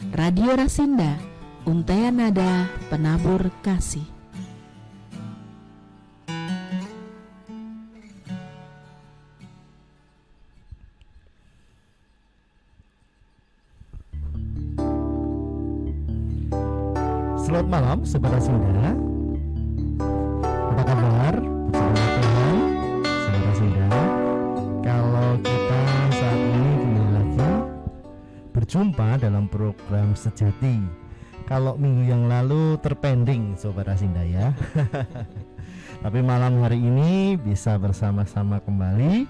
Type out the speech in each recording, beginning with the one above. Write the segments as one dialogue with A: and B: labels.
A: Radio Rasinda, Untaian Nada Penabur Kasih.
B: Selamat malam Sobat Rasinda. Apa kabar? Bersama Tuhan Sobat Rasinda. Kalau kita saat ini kembali lagi berjumpa dalam program Sejati. Kalau minggu yang lalu terpending Sobat Rasinda ya. Tapi malam hari ini bisa bersama-sama kembali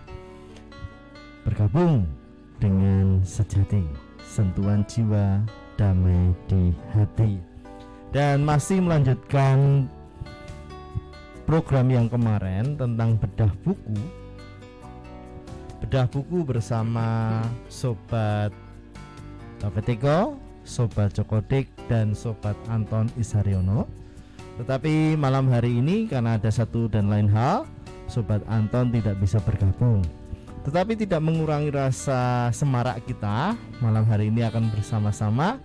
B: bergabung dengan Sejati, sentuhan jiwa damai di hati. Dan masih melanjutkan program yang kemarin tentang bedah buku. Bedah buku bersama Sobat Daveteko, Sobat Jokodik, dan Sobat Anton Isaryono. Tetapi malam hari ini karena ada satu dan lain hal, Sobat Anton tidak bisa bergabung. Tetapi tidak mengurangi rasa semarak kita. Malam hari ini akan bersama-sama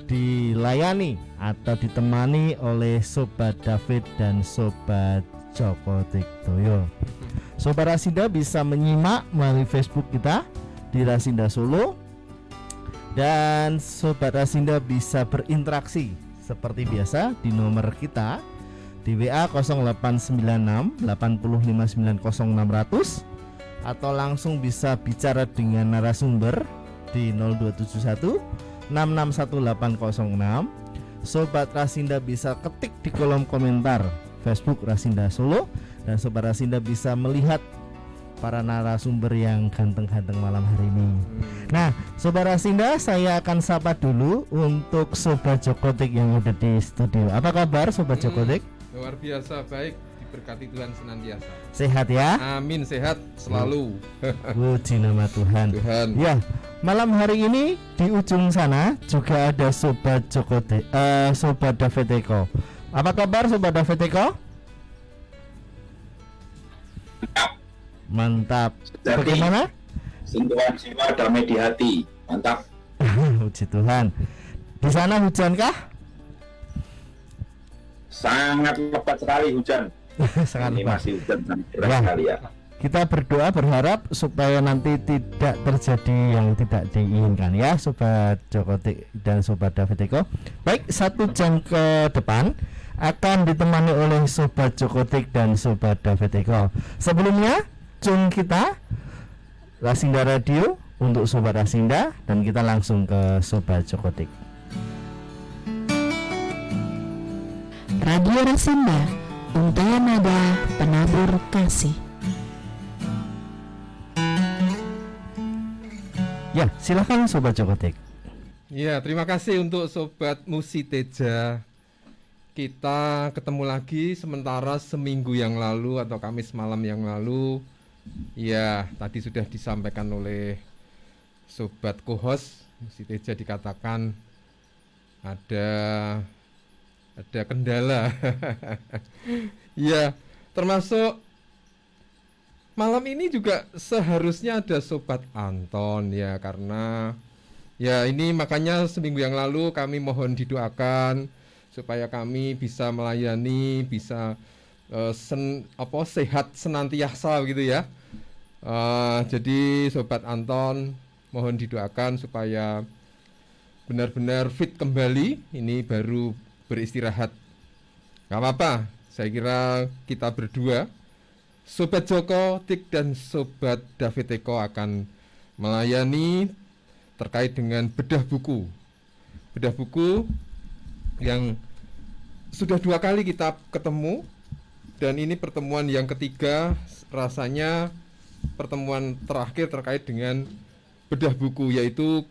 B: dilayani atau ditemani oleh Sobat David dan Sobat Joko Tiktoyo. Sobat Rasinda bisa menyimak melalui Facebook kita di Rasinda Solo, dan Sobat Rasinda bisa berinteraksi seperti biasa di nomor kita di WA 0896 805900600 atau langsung bisa bicara dengan narasumber di 0271 661806. Sobat Rasinda bisa ketik di kolom komentar Facebook Rasinda Solo, dan Sobat Rasinda bisa melihat para narasumber yang ganteng-ganteng malam hari ini. Nah, Sobat Rasinda, saya akan sapa dulu untuk Sobat Jokotik yang ada di studio. Apa kabar Sobat Jokotik?
C: Luar biasa baik, diberkati Tuhan senantiasa.
B: Sehat ya?
C: Amin, sehat selalu.
B: Puji nama Tuhan. Ya, malam hari ini di ujung sana juga ada Sobat Jokotik, Sobat Daveteko. Apa kabar Sobat Daveteko? Mantap. Bagaimana?
D: Sentuhan jiwa damai di hati. Mantap.
B: Puji Tuhan. Di sana hujankah?
D: Sangat lebat sekali hujan.
B: Sangat
D: Ini
B: lebat.
D: masih hujan deras
B: Ya.
D: sekali ya.
B: Kita berdoa berharap supaya nanti tidak terjadi yang tidak diinginkan ya Sobat Jokotik dan Sobat Daveteko. Baik, 1 jam ke depan akan ditemani oleh Sobat Jokotik dan Sobat Daveteko. Sebelumnya cung kita Rasinda Radio untuk Sobat Rasinda, dan kita langsung ke Sobat Jokotik.
A: Radio Rasinda, Untaian Nada Penabur Kasih.
B: Ya, silakan Sobat Jokotik.
C: Ya, terima kasih untuk Sobat Musiteja. Kita ketemu lagi sementara seminggu yang lalu atau Kamis malam yang lalu. Ya, tadi sudah disampaikan oleh Sobat Kohos Musiteja, dikatakan ada kendala. Ya, termasuk malam ini juga seharusnya ada Sobat Anton ya, karena ya ini makanya seminggu yang lalu kami mohon didoakan supaya kami bisa melayani, bisa sehat senantiasa gitu ya. Jadi Sobat Anton mohon didoakan supaya benar-benar fit kembali. Ini baru beristirahat. Gak apa-apa, saya kira kita berdua, Sobat Joko Tik dan Sobat Daveteko, akan melayani terkait dengan bedah buku. Bedah buku yang sudah 2 kali kita ketemu, dan ini pertemuan yang ketiga, rasanya pertemuan terakhir terkait dengan bedah buku, yaitu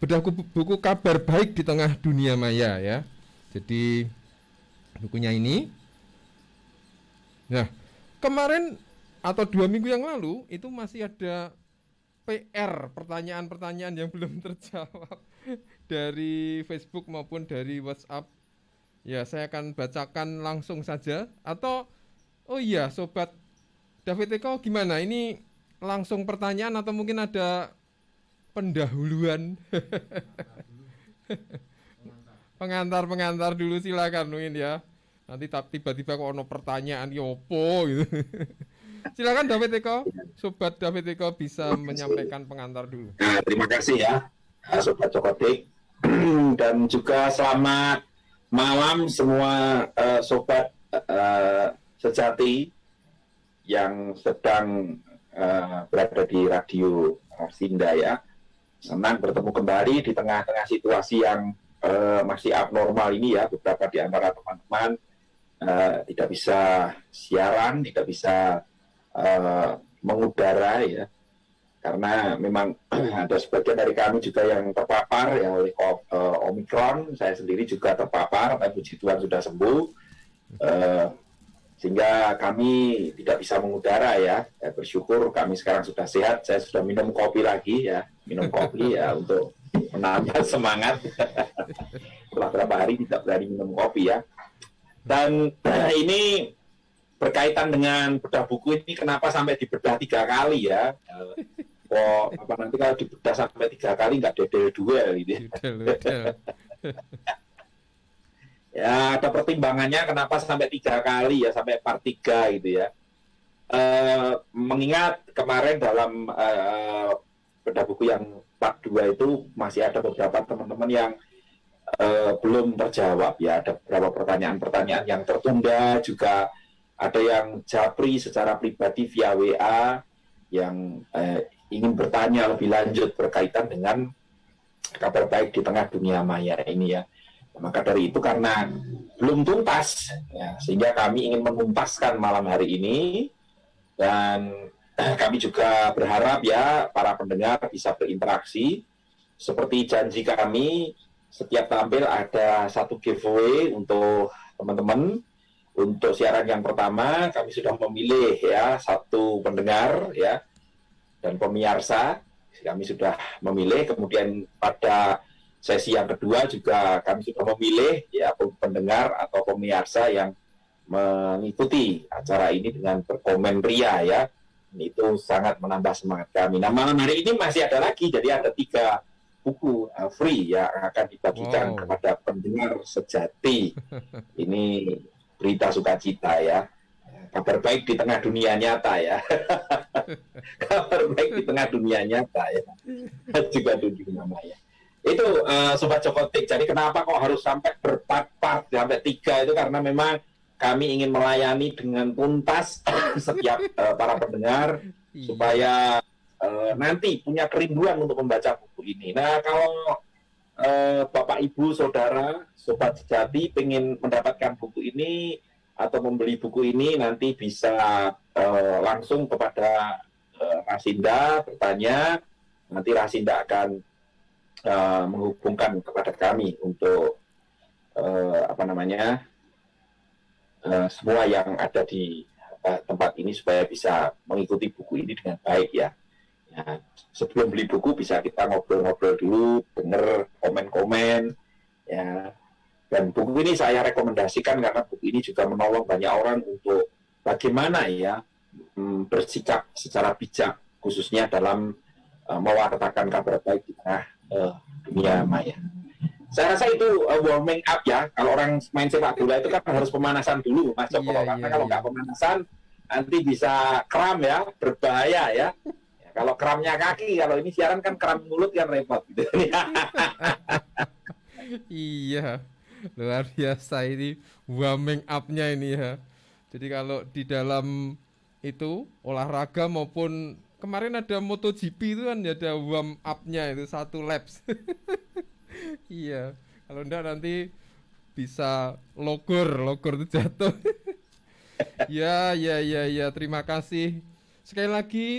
C: bedah buku kabar baik di tengah dunia maya ya. Jadi bukunya ini, nah kemarin atau 2 minggu yang lalu itu masih ada PR, pertanyaan-pertanyaan yang belum terjawab dari Facebook maupun dari WhatsApp. Ya, saya akan bacakan langsung saja. Atau, oh iya, Sobat Daveteko gimana? Ini langsung pertanyaan atau mungkin ada pendahuluan? Pengantar dulu silakan mungkin ya. Nanti tiba-tiba kok ono pertanyaan yopo gitu. Silakan David Eko, Sobat David Eko bisa menyampaikan pengantar dulu.
D: Nah, terima kasih ya, Sobat Cokotik. Dan juga selamat malam semua Sobat sejati yang sedang berada di Radio Rasinda ya. Senang bertemu kembali di tengah-tengah situasi yang masih abnormal ini ya. Beberapa di antara teman-teman tidak bisa siaran, tidak bisa mengudara ya, karena memang ada sebagian dari kami juga yang terpapar ya oleh Omikron. Saya sendiri juga terpapar, tapi puji Tuhan sudah sembuh, sehingga kami tidak bisa mengudara ya. Bersyukur kami sekarang sudah sehat. Saya sudah minum kopi lagi ya, untuk menambah semangat. Setelah berapa hari tidak berani minum kopi ya. Dan ini berkaitan dengan bedah buku ini, kenapa sampai dibedah 3 kali ya? Nanti kalau dibedah sampai 3 kali nggak dedel duel gitu. Ya ada pertimbangannya kenapa sampai 3 kali ya, sampai part 3 gitu ya. Mengingat kemarin dalam bedah buku yang part 2 itu masih ada beberapa teman-teman yang belum terjawab ya. Ada beberapa pertanyaan-pertanyaan yang tertunda, juga ada yang japri secara pribadi via WA yang ingin bertanya lebih lanjut berkaitan dengan kabar baik di tengah dunia maya ini ya. Maka dari itu, karena belum tuntas ya, sehingga kami ingin menuntaskan malam hari ini. Dan kami juga berharap ya para pendengar bisa berinteraksi. Seperti janji kami, setiap tampil ada 1 giveaway untuk teman-teman. Untuk siaran yang pertama kami sudah memilih ya 1 pendengar ya, dan pemirsa kami sudah memilih. Kemudian pada sesi yang kedua juga kami sudah memilih ya pendengar atau pemirsa yang mengikuti acara ini dengan berkomen ria ya. Itu sangat menambah semangat kami. Nah, malam hari ini masih ada lagi, jadi ada 3 buku free yang akan dibagikan kepada pendengar sejati. Ini berita sukacita ya. Kabar baik di tengah dunia nyata ya. Kabar baik di tengah dunia nyata ya. Juga dunia maya. Itu Sobat Cokotik. Jadi kenapa kok harus sampai berpart-part sampai 3 itu, karena memang kami ingin melayani dengan tuntas setiap para pendengar supaya nanti punya kerinduan untuk membaca buku ini. Nah, kalau Bapak Ibu Saudara Sobat Sejati pengen mendapatkan buku ini atau membeli buku ini, nanti bisa langsung kepada Rasinda bertanya. Nanti Rasinda akan menghubungkan kepada kami untuk semua yang ada di tempat ini supaya bisa mengikuti buku ini dengan baik ya. Ya, sebelum beli buku bisa kita ngobrol-ngobrol dulu, denger komen-komen ya. Dan buku ini saya rekomendasikan karena buku ini juga menolong banyak orang untuk bagaimana ya bersikap secara bijak, khususnya dalam mewartakan kabar baik di tengah dunia maya. Saya rasa itu warming up ya. Kalau orang main sepak bola itu kan harus pemanasan dulu, Mas Joko. Karena kalau nggak pemanasan nanti bisa kram ya, berbahaya ya. Kalau kramnya kaki, kalau ini siaran kan kram mulut kan repot gitu.
C: Iya, luar biasa ini warming up-nya ini ya. Jadi kalau di dalam itu olahraga maupun kemarin ada MotoGP itu kan ada warm up-nya itu 1 laps. Iya, kalau enggak nanti bisa logor itu jatuh. Ya, terima kasih. Sekali lagi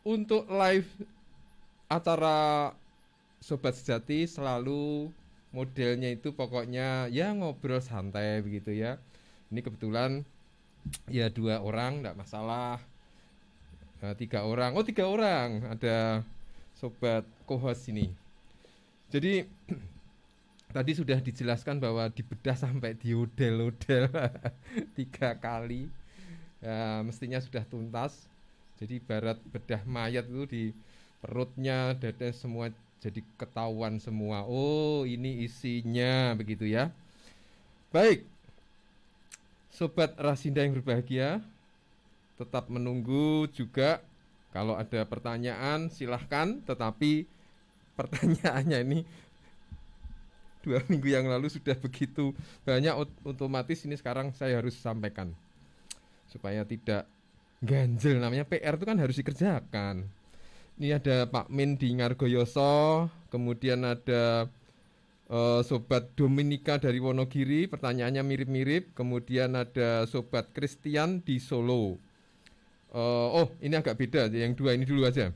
C: untuk live acara Sobat Sejati selalu modelnya itu pokoknya ya ngobrol santai begitu ya. Ini kebetulan ya 2 orang enggak masalah. 3 orang. Oh, 3 orang. Ada Sobat co-host ini. Jadi tadi sudah dijelaskan bahwa dibedah sampai diodel-odel 3 kali ya, mestinya sudah tuntas. Jadi ibarat bedah mayat itu di perutnya, dada semua Jadi ketahuan semua. Oh, ini isinya begitu ya. Baik. Sobat Rasinda yang berbahagia, tetap menunggu juga. Kalau ada pertanyaan silahkan, tetapi pertanyaannya ini 2 minggu yang lalu sudah begitu banyak, otomatis ini sekarang saya harus sampaikan supaya tidak ganjel. Namanya PR itu kan harus dikerjakan. Ini ada Pak Min di Ngargoyoso, kemudian ada Sobat Dominika dari Wonogiri, pertanyaannya mirip-mirip. Kemudian ada Sobat Christian di Solo. Oh, ini agak beda, yang 2 ini dulu aja.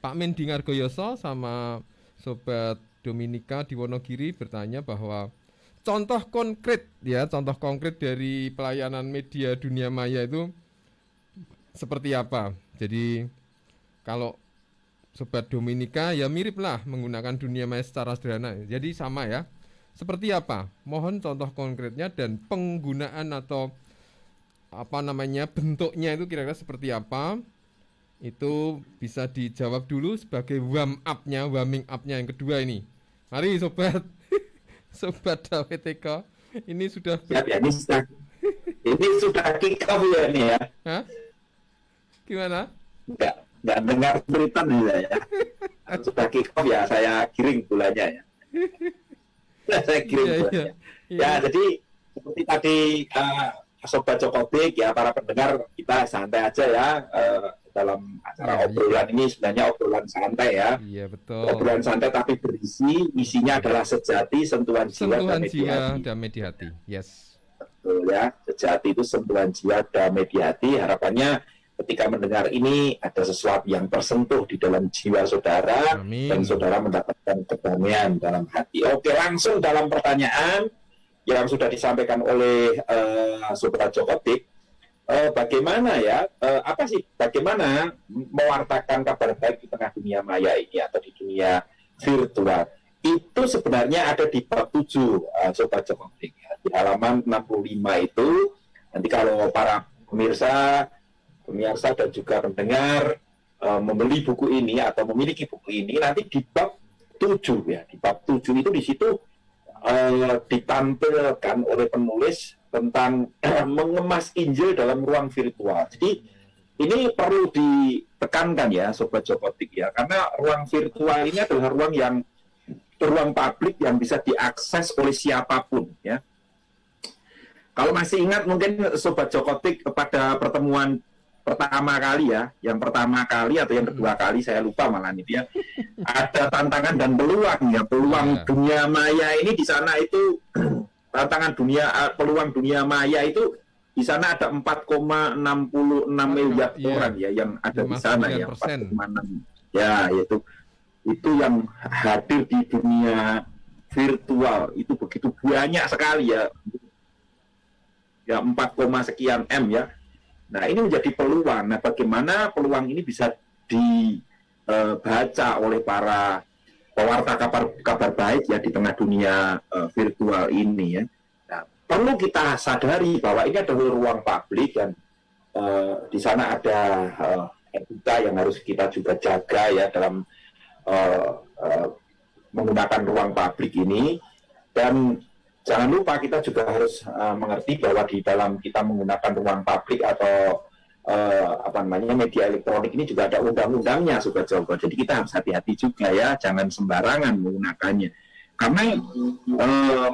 C: Pak Min di Ngargoyoso sama Sobat Dominika di Wonogiri bertanya bahwa contoh konkret dari pelayanan media dunia maya itu seperti apa. Jadi kalau Sobat Dominika ya mirip lah menggunakan dunia maya secara sederhana. Jadi sama ya. Seperti apa? Mohon contoh konkretnya dan penggunaan atau bentuknya itu kira-kira seperti apa. Itu bisa dijawab dulu sebagai warming up-nya yang kedua ini. Mari Sobat. Sobat DAWTK. Ini sudah
D: ini sudah kick off ya ini ya.
C: Hah? Gimana?
D: Nggak dengar berita nih ya. Sudah kick off ya, saya giring gulanya ya. Saya giring gulanya. Ya, jadi seperti tadi Sobat Cokodik ya, para pendengar, kita santai aja ya dalam acara obrolan ini. Sebenarnya obrolan santai ya.
C: Iya, betul.
D: Obrolan santai tapi berisi, isinya adalah sejati, sentuhan jiwa,
C: damai di hati. Yes.
D: Betul ya, sejati itu sentuhan jiwa, damai di hati. Harapannya ketika mendengar ini ada sesuatu yang tersentuh di dalam jiwa saudara. Amin. Dan saudara mendapatkan kedamaian dalam hati. Oke, langsung dalam pertanyaan yang sudah disampaikan oleh Sobat Cokodik. Bagaimana bagaimana mewartakan kabar baik di tengah dunia maya ini atau di dunia virtual? Itu sebenarnya ada di bab 7, Sobat Cokodik. Di halaman 65 itu, nanti kalau para pemirsa dan juga pendengar membeli buku ini atau memiliki buku ini, nanti di bab 7 ya, di bab 7 itu di situ ditampilkan oleh penulis tentang mengemas Injil dalam ruang virtual. Jadi ini perlu ditekankan ya Sobat Cokodik ya, karena ruang virtual ini adalah ruang publik yang bisa diakses oleh siapapun ya. Kalau masih ingat mungkin Sobat Cokodik pada pertemuan pertama kali ya, yang pertama kali atau yang kedua kali saya lupa malah ini ya, ada tantangan dan peluang ya, peluang dunia maya ini di sana itu tantangan peluang dunia maya itu di sana ada 4,66 miliar orang ya yang ada di sana ya, 4,6 ya, itu yang hadir di dunia virtual itu begitu banyak sekali ya 4, sekian M ya. Nah, ini menjadi peluang. Nah, bagaimana peluang ini bisa dibaca oleh para pewarta kabar baik ya di tengah dunia virtual ini ya. Nah, perlu kita sadari bahwa ini adalah ruang publik dan di sana ada etika yang harus kita juga jaga ya dalam menggunakan ruang publik ini. Dan jangan lupa kita juga harus mengerti bahwa di dalam kita menggunakan ruang publik atau media elektronik ini juga ada undang-undangnya, Sobat Joko. Jadi kita harus hati-hati juga ya, jangan sembarangan menggunakannya. Karena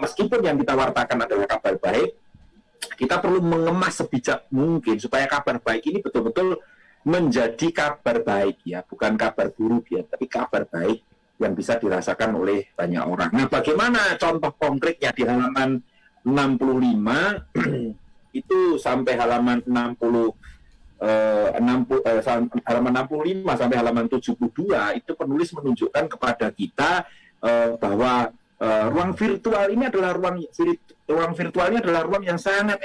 D: meskipun yang kita wartakan adalah kabar baik, kita perlu mengemas sebijak mungkin supaya kabar baik ini betul-betul menjadi kabar baik ya, bukan kabar buruk ya, tapi kabar baik yang bisa dirasakan oleh banyak orang. Nah, bagaimana contoh konkretnya di halaman 65 itu sampai halaman halaman 65 sampai halaman 72 itu penulis menunjukkan kepada kita bahwa ruang virtual ini adalah ruang yang sangat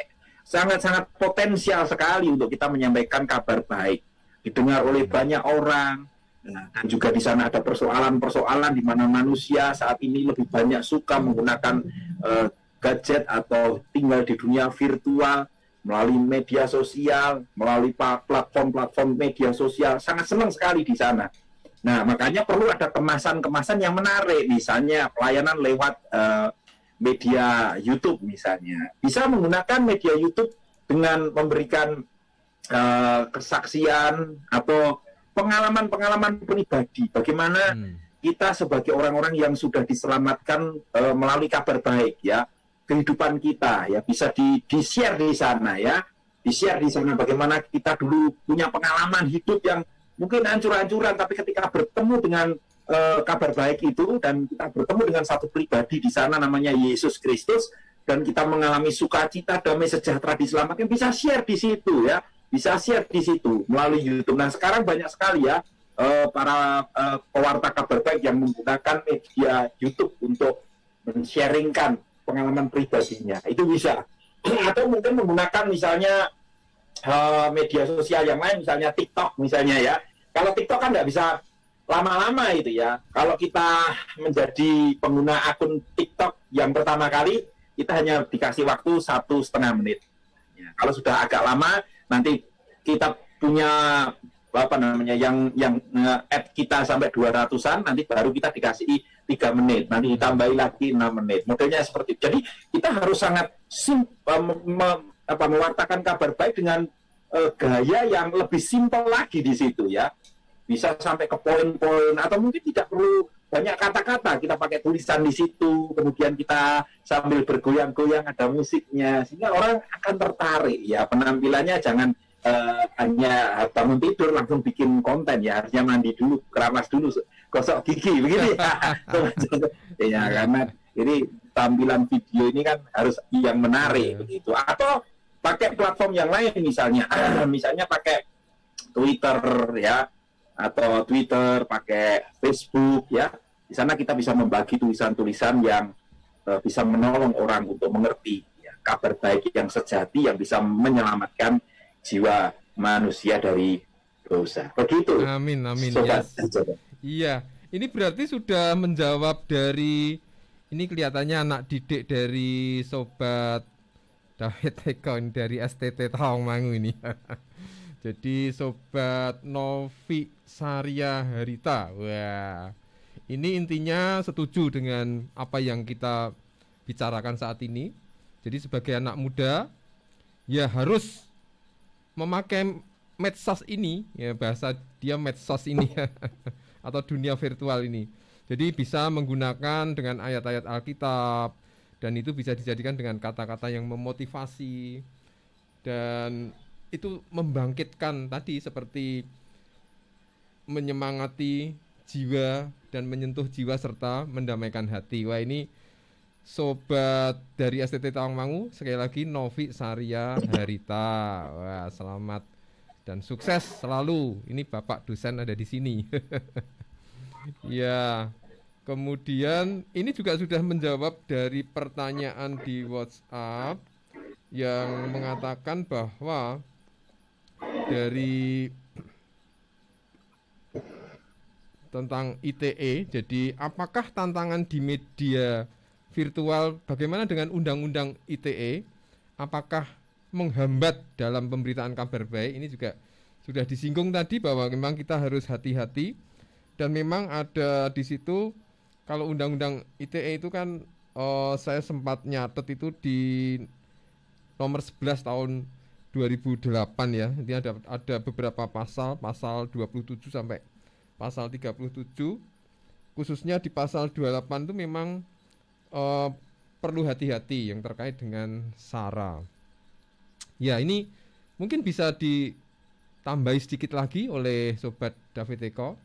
D: potensial sekali untuk kita menyampaikan kabar baik, didengar oleh banyak orang. Nah, dan juga di sana ada persoalan-persoalan di mana manusia saat ini lebih banyak suka menggunakan gadget atau tinggal di dunia virtual melalui media sosial, melalui platform-platform media sosial, sangat senang sekali di sana. Nah, makanya perlu ada kemasan-kemasan yang menarik, misalnya pelayanan lewat media YouTube misalnya. Bisa menggunakan media YouTube dengan memberikan kesaksian atau pengalaman-pengalaman pribadi. Bagaimana kita sebagai orang-orang yang sudah diselamatkan melalui kabar baik, ya, kehidupan kita, ya, bisa di-share di sana, ya, di-share di sana. Bagaimana kita dulu punya pengalaman hidup yang mungkin hancur-hancuran, tapi ketika bertemu dengan kabar baik itu, dan kita bertemu dengan satu pribadi di sana namanya Yesus Kristus, dan kita mengalami sukacita, damai sejahtera, diselamatkan, bisa share di situ, ya, bisa share di situ melalui YouTube. Nah, sekarang banyak sekali, ya, para pewarta kabar baik yang menggunakan media YouTube untuk men-sharingkan pengalaman pribadinya. Itu bisa. Atau mungkin menggunakan misalnya media sosial yang lain, misalnya TikTok misalnya, ya. Kalau TikTok kan nggak bisa lama-lama itu, ya. Kalau kita menjadi pengguna akun TikTok yang pertama kali, kita hanya dikasih waktu 1,5 menit. Ya, kalau sudah agak lama, nanti kita punya apa namanya yang add kita sampai 200-an, nanti baru kita dikasih 3 menit, nanti ditambahi lagi 6 menit. Modelnya seperti itu. Jadi kita harus sangat mewartakan kabar baik dengan gaya yang lebih simpel lagi di situ, ya. Bisa sampai ke poin-poin, atau mungkin tidak perlu banyak kata-kata, kita pakai tulisan di situ, kemudian kita sambil bergoyang-goyang, ada musiknya, sehingga orang akan tertarik, ya. Penampilannya jangan hanya bangun tidur langsung bikin konten, ya, harusnya mandi dulu, keramas dulu, gosok gigi, begitu, ya. Ya, karena ini tampilan video ini kan harus yang menarik, begitu. Atau pakai platform yang lain, misalnya pakai Twitter, ya, atau Twitter, pakai Facebook, ya. Di sana kita bisa membagi tulisan-tulisan yang bisa menolong orang untuk mengerti, ya, kabar baik yang sejati yang bisa menyelamatkan jiwa manusia dari dosa. Begitu.
C: Amin, amin.
D: Sobat.
C: Yes. Iya, ini berarti sudah menjawab dari, ini kelihatannya anak didik dari Sobat David Eko, dari STT Tawangmangu ini. Jadi Sobat Novi Saria Harita. Wah, ini intinya setuju dengan apa yang kita bicarakan saat ini. Jadi sebagai anak muda, ya harus memakai medsos ini, ya, bahasa dia medsos ini atau dunia virtual ini. Jadi bisa menggunakan dengan ayat-ayat Alkitab, dan itu bisa dijadikan dengan kata-kata yang memotivasi, dan itu membangkitkan tadi, seperti menyemangati jiwa dan menyentuh jiwa serta mendamaikan hati. Wah, ini Sobat dari STT Tawangmangu, sekali lagi Novi Saria Harita. Wah, selamat dan sukses selalu. Ini Bapak dosen ada di sini. Ya, kemudian ini juga sudah menjawab dari pertanyaan di WhatsApp yang mengatakan bahwa dari tentang ITE, jadi apakah tantangan di media virtual, bagaimana dengan undang-undang ITE, apakah menghambat dalam pemberitaan kabar baik? Ini juga sudah disinggung tadi bahwa memang kita harus hati-hati, dan memang ada di situ kalau undang-undang ITE itu kan saya sempat nyatet itu di nomor 11 tahun 2008, ya. Ini ada beberapa pasal 27 sampai pasal 37, khususnya di pasal 28 itu memang perlu hati-hati yang terkait dengan SARA. Ya, ini mungkin bisa ditambahi sedikit lagi oleh Sobat David Eko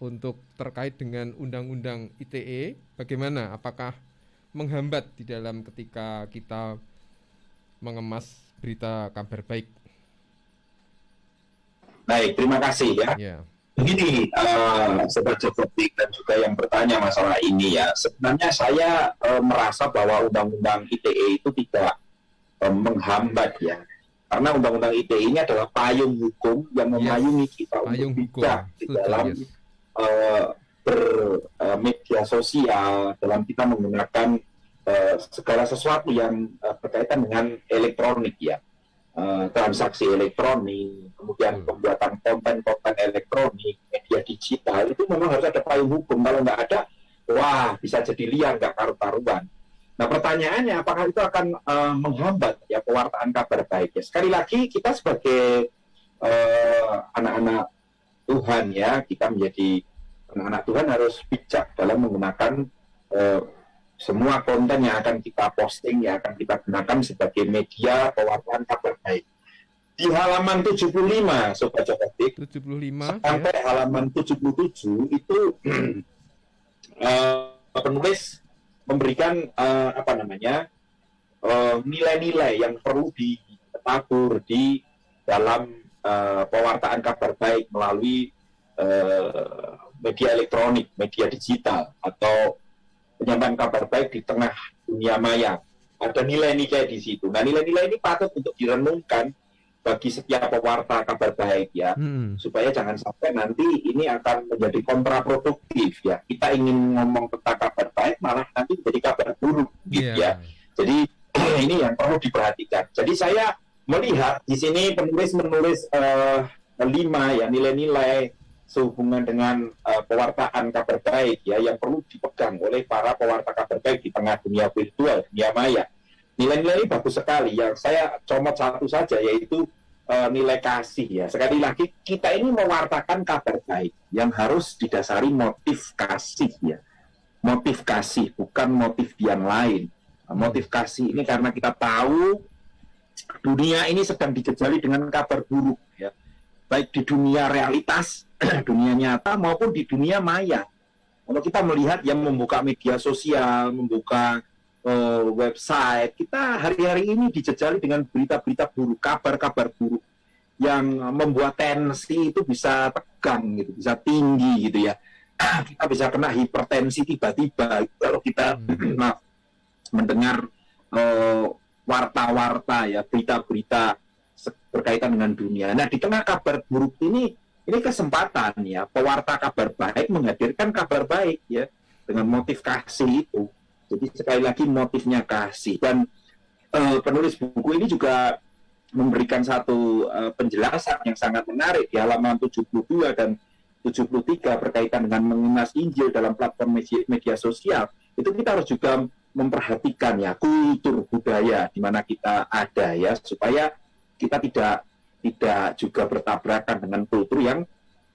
C: untuk terkait dengan undang-undang ITE, bagaimana, apakah menghambat di dalam ketika kita mengemas berita kabar baik?
D: Baik, terima kasih, ya.
C: Ya.
D: Begini, Sobat Jokotik dan juga yang bertanya masalah ini, ya, sebenarnya saya merasa bahwa undang-undang ITE itu tidak menghambat, ya, karena undang-undang ITE ini adalah payung hukum yang memayungi kita untuk bijak di dalam bermedia sosial, dalam kita menggunakan segala sesuatu yang berkaitan dengan elektronik, ya, transaksi elektronik, kemudian pembuatan konten-konten elektronik, media digital, itu memang harus ada payung hukum. Kalau nggak ada, wah bisa jadi liar, nggak karu-karuan. Nah pertanyaannya, apakah itu akan menghambat ya pewartaan kabar baik? Ya, sekali lagi kita sebagai anak-anak Tuhan ya, kita menjadi anak-anak Tuhan harus bijak dalam menggunakan semua konten yang akan kita posting, yang akan kita gunakan sebagai media pewartaan kabar baik. Di halaman 75, Sobat Cokotik,
C: 75
D: sampai
C: ya.
D: halaman 77 itu penulis memberikan nilai-nilai yang perlu ditabur di dalam pewartaan kabar baik melalui media elektronik, media digital, atau penyampaian kabar baik di tengah dunia maya. Ada nilai-nilai di situ. Nah, nilai-nilai ini patut untuk direnungkan bagi setiap pewarta kabar baik ya, supaya jangan sampai nanti ini akan menjadi kontraproduktif ya. Kita ingin ngomong tentang kabar baik, malah nanti menjadi kabar buruk gitu ya. Jadi ini yang perlu diperhatikan. Jadi saya melihat di sini penulis menulis 5 ya nilai-nilai sehubungan dengan pewartaan kabar baik ya yang perlu dipegang oleh para pewarta kabar baik di tengah dunia virtual, dunia maya. Nilai-nilai ini bagus sekali. Yang saya comot satu saja yaitu nilai kasih ya. Sekali lagi kita ini mewartakan kabar baik yang harus didasari motif kasih ya. Motif kasih bukan motif yang lain. Motif kasih ini karena kita tahu dunia ini sedang dijejali dengan kabar buruk ya. Baik di dunia realitas, dunia nyata maupun di dunia maya. Kalau kita melihat yang membuka media sosial, membuka website, kita hari-hari ini dijejali dengan berita-berita buruk, kabar-kabar buruk yang membuat tensi itu bisa tegang gitu, bisa tinggi gitu ya. Kita bisa kena hipertensi tiba-tiba kalau kita mendengar warta-warta ya, berita-berita berkaitan dengan dunia. Nah, di tengah kabar buruk ini kesempatan ya pewarta kabar baik menghadirkan kabar baik ya dengan motif kasih itu. Jadi sekali lagi motifnya kasih. Dan penulis buku ini juga memberikan satu penjelasan yang sangat menarik di halaman 72 dan 73 berkaitan dengan mengemas Injil dalam platform media sosial. Itu kita harus juga memperhatikan ya kultur budaya di mana kita ada ya, supaya kita tidak juga bertabrakan dengan kultur yang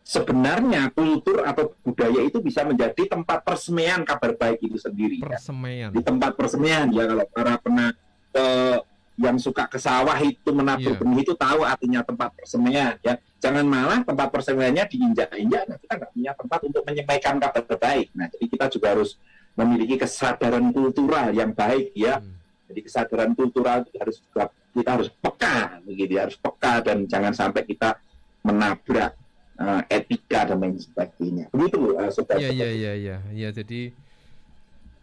D: sebenarnya kultur atau budaya itu bisa menjadi tempat persemaian kabar baik itu sendiri.
C: Persemaian.
D: Ya. Di tempat persemaian ya, kalau para pernah yang suka ke sawah itu menabur benih itu tahu artinya tempat persemaian ya. Jangan malah tempat persemaiannya diinjak-injak. Nah, kita nggak punya tempat untuk menyampaikan kabar baik. Nah, jadi kita juga harus memiliki kesadaran kultural yang baik ya. Jadi kesadaran kultural itu kita harus peka begitu, harus peka dan jangan sampai kita menabrak etika dan lain sebagainya. Begitu Sobat.
C: Iya, jadi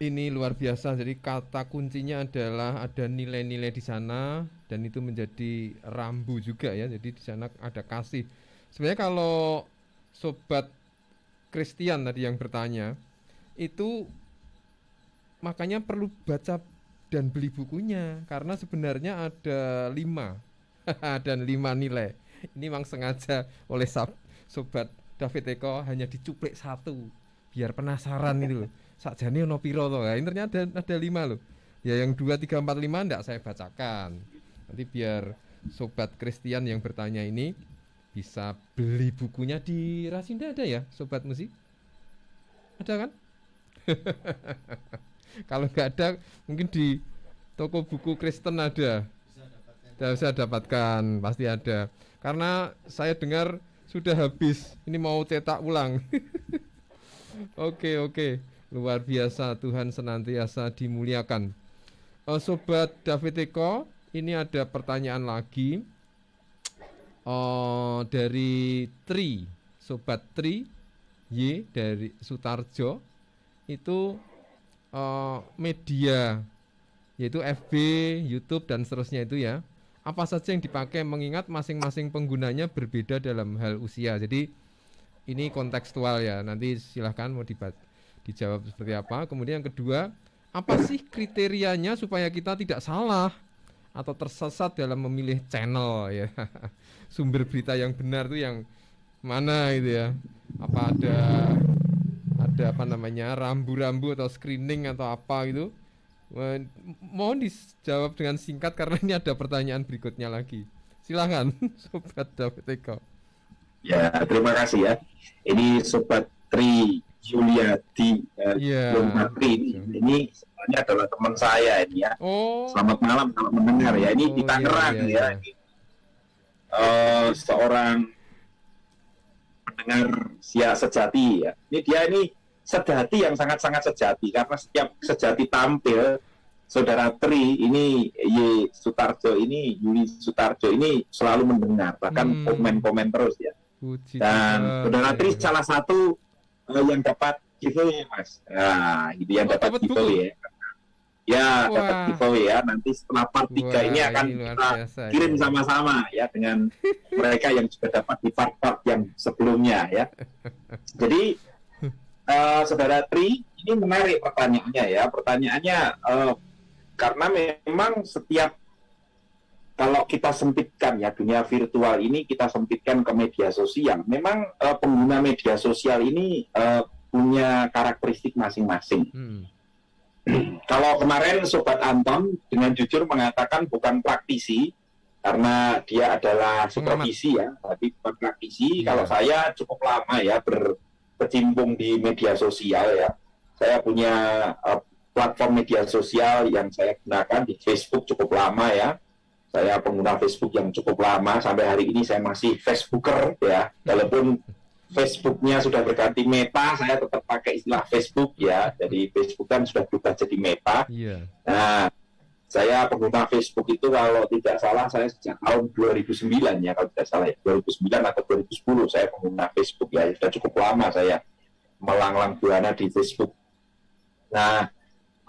C: ini luar biasa. Jadi kata kuncinya adalah ada nilai-nilai di sana dan itu menjadi rambu juga ya. Jadi di sana ada kasih. Sebenarnya kalau Sobat Christian tadi yang bertanya, itu makanya perlu baca dan beli bukunya, karena sebenarnya ada 5 dan 5 nilai. Ini memang sengaja oleh Sobat David Eko hanya dicuplik 1 biar penasaran itu loh. Sakjane ono piro to? Ini ternyata ada 5 loh. Ya yang 2, 3, 4, 5 enggak saya bacakan. Nanti biar Sobat Christian yang bertanya ini bisa beli bukunya di Rasinda, ada ya Sobat Musik? Ada kan? Kalau nggak ada mungkin di toko buku Kristen ada. Bisa dapatkan, pasti ada. Karena saya dengar sudah habis. Ini mau cetak ulang. Oke. Luar biasa, Tuhan senantiasa dimuliakan. Sobat David Eko, ini ada pertanyaan lagi dari Tri, Sobat Tri Y dari Sutarjo. Itu media yaitu FB, YouTube dan seterusnya itu ya. Apa saja yang dipakai mengingat masing-masing penggunanya berbeda dalam hal usia. Jadi ini kontekstual ya. Nanti silahkan mau dijawab seperti apa. Kemudian yang kedua, apa sih kriterianya supaya kita tidak salah atau tersesat dalam memilih channel ya. Sumber berita yang benar tuh yang mana gitu ya. Apa ada apa namanya rambu-rambu atau screening atau apa gitu. Mohon dijawab dengan singkat karena ini ada pertanyaan berikutnya lagi. Silakan Sobat David Eko.
D: Ya, terima kasih ya. Ini Sobat Tri Yuliadi ini sebenarnya adalah teman saya ini ya.
C: Oh.
D: Selamat malam kalau mendengar ya. Ini di Tangerang ya. Seorang pendengar sejati ya. Ini sejati yang sangat-sangat sejati karena setiap sejati tampil Saudara Tri ini Yuli Sutarjo ini selalu mendengar bahkan komen-komen terus ya. Dan Saudara Tri salah satu yang dapat giveaway Mas. Nah, itu yang dapat giveaway ya. Ya, dapat giveaway ya. Nanti setelah part 3 ini akan kita kirim sama-sama ya dengan mereka yang juga dapat di part-part yang sebelumnya ya. Jadi Saudara Tri, ini menarik pertanyaannya ya. Pertanyaannya karena memang setiap kalau kita sempitkan ya dunia virtual ini kita sempitkan ke media sosial. Memang pengguna media sosial ini punya karakteristik masing-masing. Kalau kemarin Sobat Anton dengan jujur mengatakan bukan praktisi karena dia adalah supervisi ya, tapi bukan praktisi. Kalau saya cukup lama ya berkecimpung di media sosial ya. Saya punya platform media sosial yang saya gunakan di Facebook cukup lama ya. Saya pengguna Facebook yang cukup lama, sampai hari ini saya masih Facebooker ya. Walaupun Facebooknya sudah berganti Meta, saya tetap pakai istilah Facebook ya. Jadi Facebook kan sudah berubah jadi Meta. Nah, saya pengguna Facebook itu kalau tidak salah saya sejak tahun 2009 ya, kalau tidak salah ya, 2009 atau 2010 saya pengguna Facebook ya. Sudah cukup lama saya melanglang buana di Facebook. Nah,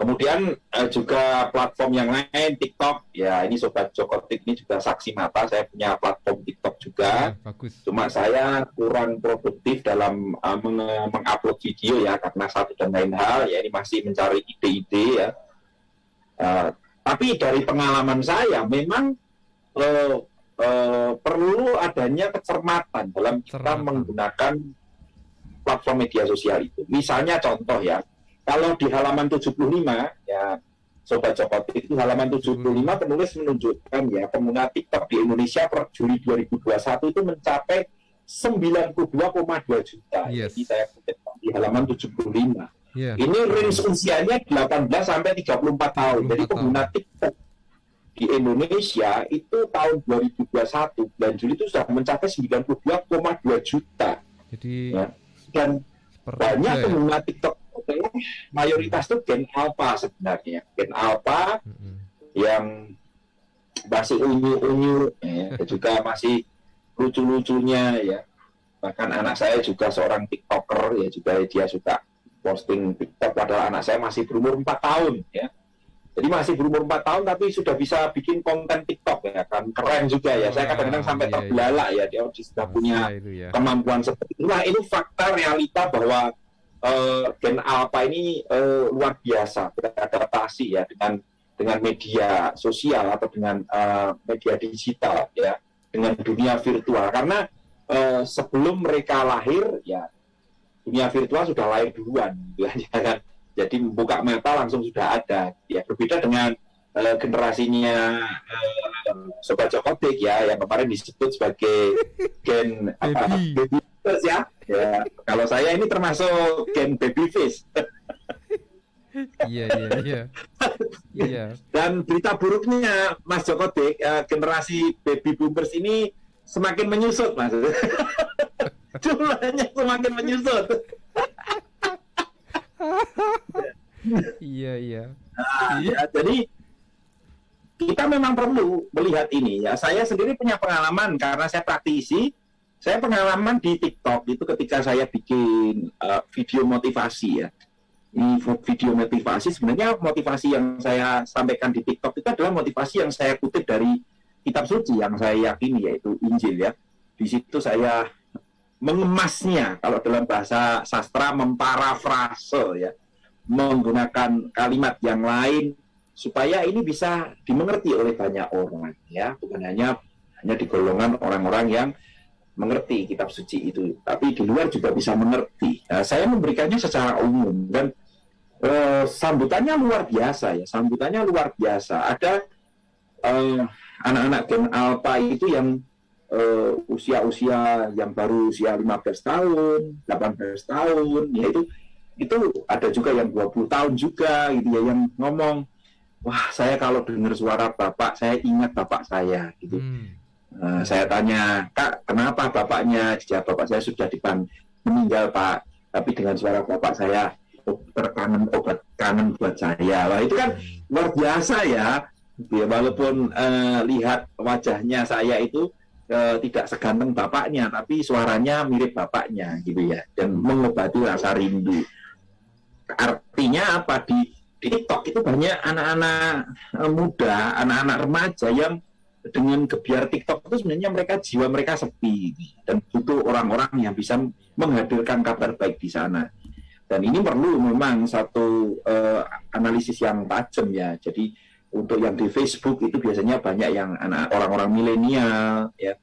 D: kemudian juga platform yang lain, TikTok, ya ini Sobat Jokotik ini juga saksi mata, saya punya platform TikTok juga.
C: Bagus.
D: Cuma saya kurang produktif dalam mengupload video ya, karena satu dan lain hal, ya ini masih mencari ide-ide ya. Tapi dari pengalaman saya, memang perlu adanya kecermatan dalam kita menggunakan platform media sosial itu. Misalnya contoh ya, kalau di halaman 75 ya Sobat Jokotik itu halaman 75 penulis menunjukkan ya pengguna TikTok di Indonesia per Juli 2021 itu mencapai 92,2 juta. Jadi saya kutip di halaman 75. Ini range usianya 18 sampai 34 tahun. Jadi pengguna TikTok di Indonesia itu tahun 2021 bulan Juli itu sudah mencapai 92,2 juta.
C: Jadi
D: ya. Dan banyak pengguna TikTok mayoritas itu Gen Alpha sebenarnya, Gen Alpha yang masih unyu-unyu ya, juga masih lucu-lucunya ya. Bahkan anak saya juga seorang TikToker ya, juga dia suka posting TikTok, padahal anak saya masih berumur 4 tahun ya. Jadi masih berumur 4 tahun tapi sudah bisa bikin konten TikTok ya kan, keren juga ya. Saya kadang-kadang sampai terbelalak ya, dia sudah punya kemampuan seperti itu. Nah, ini fakta realita bahwa Gen Alpha ini luar biasa beradaptasi ya dengan media sosial atau dengan media digital ya, dengan dunia virtual. Karena sebelum mereka lahir ya dunia virtual sudah lahir duluan gitu ya. Jadi membuka mata langsung sudah ada ya, berbeda dengan generasinya Sobat Jokotik ya yang kemarin disebut sebagai gen baby face ya. Ya, kalau saya ini termasuk gen baby face.
C: Iya.
D: Dan berita buruknya Mas Jokotik, generasi baby boomers ini semakin menyusut, Mas. Jumlahnya semakin menyusut.
C: Iya.
D: Jadi kita memang perlu melihat ini ya. Saya sendiri punya pengalaman karena saya praktisi. Saya pengalaman di TikTok itu ketika saya bikin video motivasi ya. Ini video motivasi, sebenarnya motivasi yang saya sampaikan di TikTok itu adalah motivasi yang saya kutip dari kitab suci yang saya yakini, yaitu Injil ya. Di situ saya mengemasnya, kalau dalam bahasa sastra memparafrase ya, menggunakan kalimat yang lain supaya ini bisa dimengerti oleh banyak orang ya, bukan hanya di golongan orang-orang yang mengerti kitab suci itu, tapi di luar juga bisa mengerti. Nah, saya memberikannya secara umum dan sambutannya luar biasa ya, sambutannya luar biasa. Ada anak-anak Gen Alpha itu yang usia-usia yang baru usia 15 tahun, 18 tahun, ya itu ada juga yang 20 tahun juga gitu ya, yang ngomong, wah saya kalau dengar suara bapak, saya ingat bapak saya gitu. Saya tanya, Kak, kenapa bapaknya? Dijawab, bapak saya sudah meninggal Pak, tapi dengan suara bapak saya terkangen, obat kangen buat saya. Wah itu kan luar biasa ya, walaupun lihat wajahnya saya itu tidak seganteng bapaknya, tapi suaranya mirip bapaknya gitu ya, dan mengobati rasa rindu. Artinya apa, di TikTok itu banyak anak-anak muda, anak-anak remaja yang dengan gebiar TikTok itu sebenarnya jiwa mereka sepi dan butuh orang-orang yang bisa menghadirkan kabar baik di sana. Dan ini perlu memang satu analisis yang tajam ya. Jadi untuk yang di Facebook itu biasanya banyak yang orang-orang milenial ya,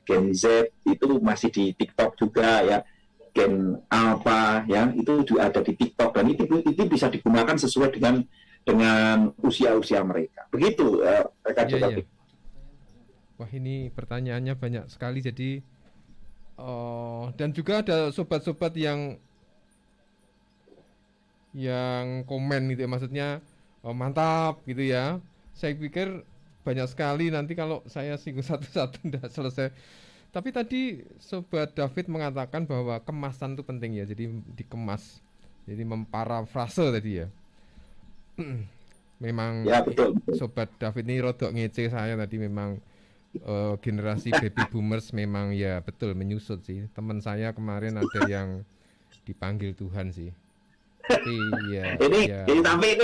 D: Gen Z itu masih di TikTok juga ya, Gen Alpha ya itu juga ada di TikTok, dan itu bisa digunakan sesuai dengan usia-usia mereka. Begitu mereka juga.
C: Iya. Wah ini pertanyaannya banyak sekali, jadi dan juga ada sobat-sobat yang komen gitu ya, maksudnya mantap gitu ya. Saya pikir banyak sekali, nanti kalau saya singgung satu-satu tidak selesai. Tapi tadi Sobat David mengatakan bahwa kemasan itu penting ya, jadi dikemas, jadi memparafrase tadi ya. Memang
D: ya, betul.
C: Sobat David ini rodok ngece saya tadi, memang generasi baby boomers memang ya betul menyusut sih. Teman saya kemarin ada yang dipanggil Tuhan sih. Tapi ya
D: tapi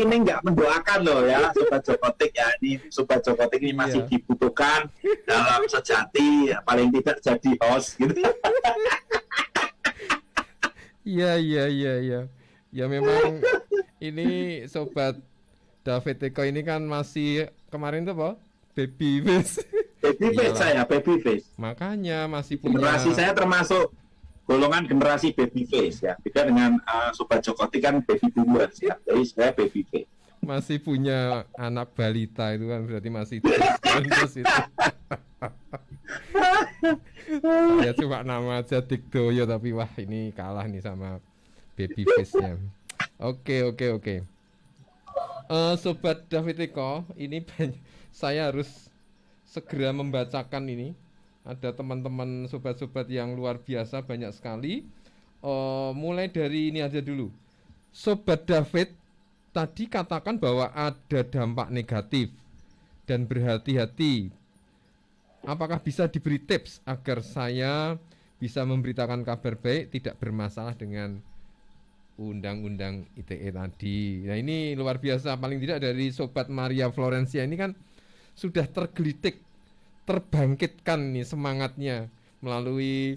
D: ini enggak mendoakan loh ya Sobat Jokotik ya. Ini Sobat Jokotik ini masih dibutuhkan dalam sejati, paling tidak jadi host gitu.
C: Iya. Ya memang ini Sobat David Eko ini kan masih kemarin tuh apa? Baby face.
D: Baby face.
C: Makanya masih punya.
D: Generasi saya termasuk golongan generasi baby face ya. Beda dengan Sobat Jokotik kan baby boomers ya. Jadi saya baby face.
C: Masih punya anak balita itu kan berarti masih terus itu. Ya cuma nama aja Dikdoyo, tapi wah ini kalah nih sama baby face-nya. Oke. Sobat David Eko, ini saya harus segera membacakan ini. Ada teman-teman sobat-sobat yang luar biasa, banyak sekali. Mulai dari ini aja dulu. Sobat David tadi katakan bahwa ada dampak negatif dan berhati-hati. Apakah bisa diberi tips agar saya bisa memberitakan kabar baik, tidak bermasalah dengan undang-undang ITE tadi. Nah ini luar biasa, paling tidak dari Sobat Maria Florencia ini kan sudah tergelitik, terbangkitkan nih semangatnya melalui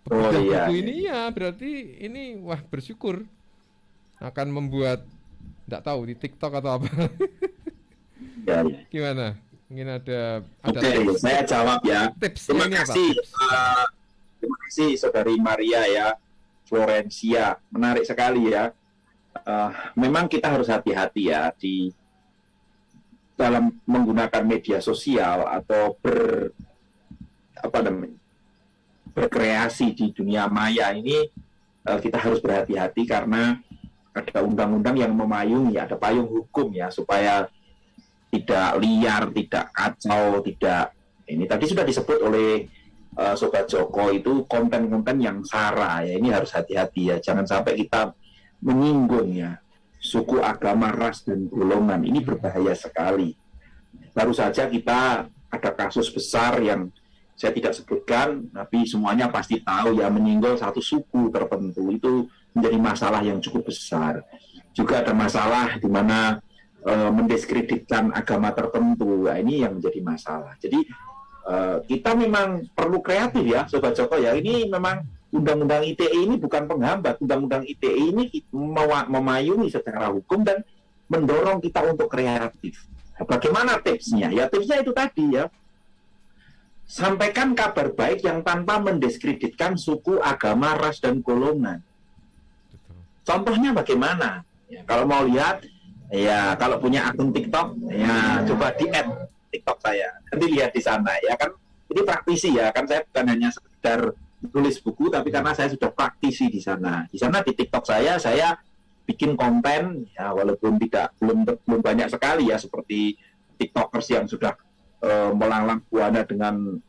C: buku ini ya, berarti ini wah bersyukur akan membuat enggak tahu di TikTok atau apa.
D: Ya.
C: Gimana? Mungkin ada
D: Oke, saya jawab ya. Terima kasih Saudari Maria ya, Florencia, menarik sekali ya. Memang kita harus hati-hati ya di dalam menggunakan media sosial atau berkreasi di dunia maya ini. Kita harus berhati-hati karena ada undang-undang yang memayungi, ada payung hukum ya, supaya tidak liar, tidak kacau, tidak ini tadi sudah disebut oleh Sobat Joko, itu konten-konten yang sara ya. Ini harus hati-hati ya, jangan sampai kita menyinggung ya suku, agama, ras, dan golongan. Ini berbahaya sekali. Baru saja kita ada kasus besar yang saya tidak sebutkan, tapi semuanya pasti tahu ya, menyinggung satu suku tertentu itu menjadi masalah yang cukup besar. Juga ada masalah di mana mendiskreditkan agama tertentu. Nah, ini yang menjadi masalah. Jadi kita memang perlu kreatif ya Sobat Joko ya. Ini memang Undang-undang ITE ini bukan penghambat. Undang-undang ITE ini memayungi secara hukum dan mendorong kita untuk kreatif. Nah, bagaimana tipsnya? Ya tipsnya itu tadi ya. Sampaikan kabar baik yang tanpa mendiskreditkan suku, agama, ras, dan golongan. Contohnya bagaimana? Ya, kalau mau lihat, ya kalau punya akun TikTok, ya coba di-add TikTok saya. Nanti lihat di sana ya kan. Ini praktisi ya kan, saya bukan hanya sekedar tulis buku, tapi karena saya sudah praktisi di sana. Di sana di TikTok saya bikin konten, ya walaupun belum banyak sekali ya seperti TikTokers yang sudah melanglang buana dengan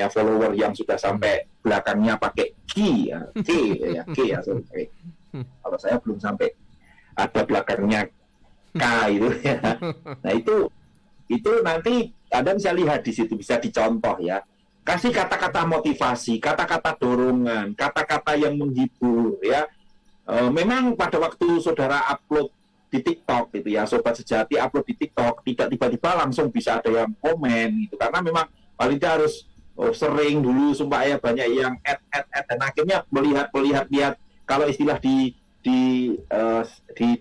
D: follower yang sudah sampai belakangnya pakai K ya, sorry. Kalau saya belum sampai ada belakangnya K itu ya. Nah itu nanti Anda bisa lihat di situ, bisa dicontoh ya. Kasih kata-kata motivasi, kata-kata dorongan, kata-kata yang menghibur ya. Memang pada waktu saudara upload di TikTok gitu ya, Sobat Sejati upload di TikTok, tidak tiba-tiba langsung bisa ada yang komen gitu, karena memang paling tidak harus sering dulu supaya banyak yang add dan akhirnya melihat kalau istilah di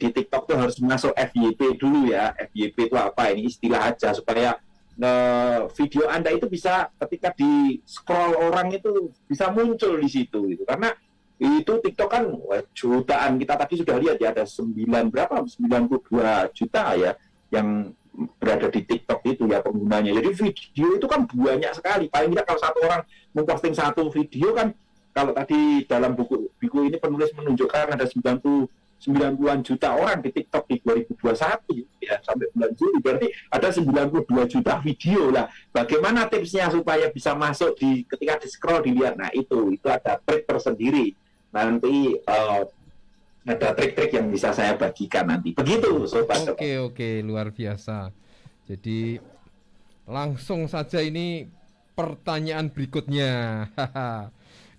D: TikTok itu harus masuk FYP dulu ya. FYP itu apa? Ini istilah aja supaya video Anda itu bisa ketika di scroll orang itu bisa muncul di situ gitu. Karena itu TikTok kan jutaan, kita tadi sudah lihat ya ada 92 juta ya yang berada di TikTok itu ya penggunanya. Jadi video itu kan banyak sekali. Paling tidak kalau satu orang memposting satu video kan, kalau tadi dalam buku ini penulis menunjukkan ada 90-an juta orang di TikTok di 2021 ya sampai bulan Juli, berarti ada 92 juta video lah. Bagaimana tipsnya supaya bisa masuk ketika di scroll dilihat? Nah itu ada trik tersendiri. Nanti ada trik-trik yang bisa saya bagikan nanti. Begitu Sobat.
C: Oke, luar biasa. Jadi langsung saja ini pertanyaan berikutnya.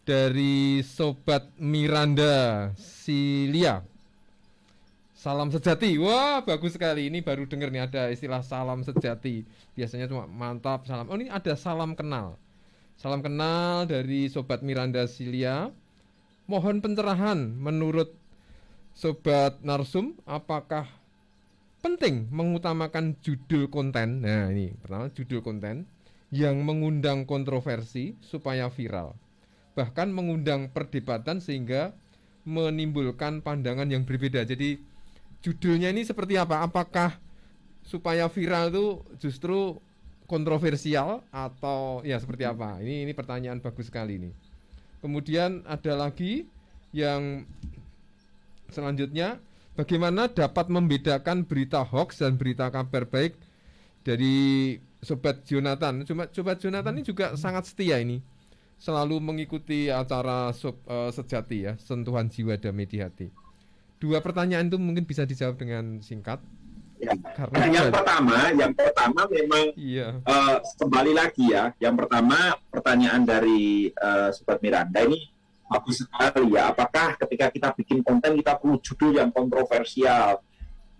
C: Dari Sobat Miranda Silia. Salam sejati. Wah, bagus sekali. Ini baru dengar nih ada istilah salam sejati. Biasanya cuma mantap, salam. Oh, ini ada salam kenal. Salam kenal dari Sobat Miranda Silia. Mohon pencerahan menurut Sobat Narsum, apakah penting mengutamakan judul konten? Nah, ini pertama judul konten yang mengundang kontroversi supaya viral. Bahkan mengundang perdebatan sehingga menimbulkan pandangan yang berbeda. Jadi judulnya ini seperti apa? Apakah supaya viral itu justru kontroversial atau ya seperti apa? Ini pertanyaan bagus sekali ini. Kemudian ada lagi yang selanjutnya, bagaimana dapat membedakan berita hoax dan berita kabar baik? Dari Sobat Jonathan. Sobat Jonathan ini juga sangat setia ini. Selalu mengikuti acara Sejati ya, Sentuhan Jiwa Damai di Hati. Dua pertanyaan itu mungkin bisa dijawab dengan singkat.
D: Ya. Karena yang pertama memang iya. Kembali lagi ya. Yang pertama pertanyaan dari Sobat Miranda ini bagus sekali ya. Apakah ketika kita bikin konten kita perlu judul yang kontroversial,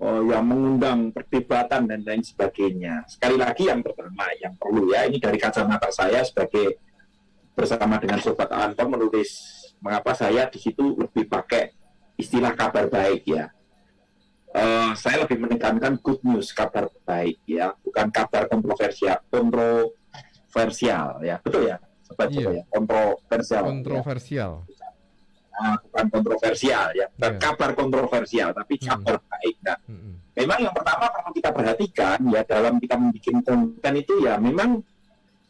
D: yang mengundang perdebatan dan lain sebagainya? Sekali lagi yang pertama yang perlu ya, ini dari kacamata saya sebagai bersama dengan Sobat Anton menulis, mengapa saya di situ lebih pakai istilah kabar baik ya. Saya lebih menekankan good news, kabar baik ya, bukan kabar kontroversial ya, betul ya Sobat ya, kontroversial ya. Bukan kontroversial ya, bukan kabar kontroversial tapi kabar baik. Nah, memang yang pertama perlu kita perhatikan ya dalam kita membuat konten itu ya, memang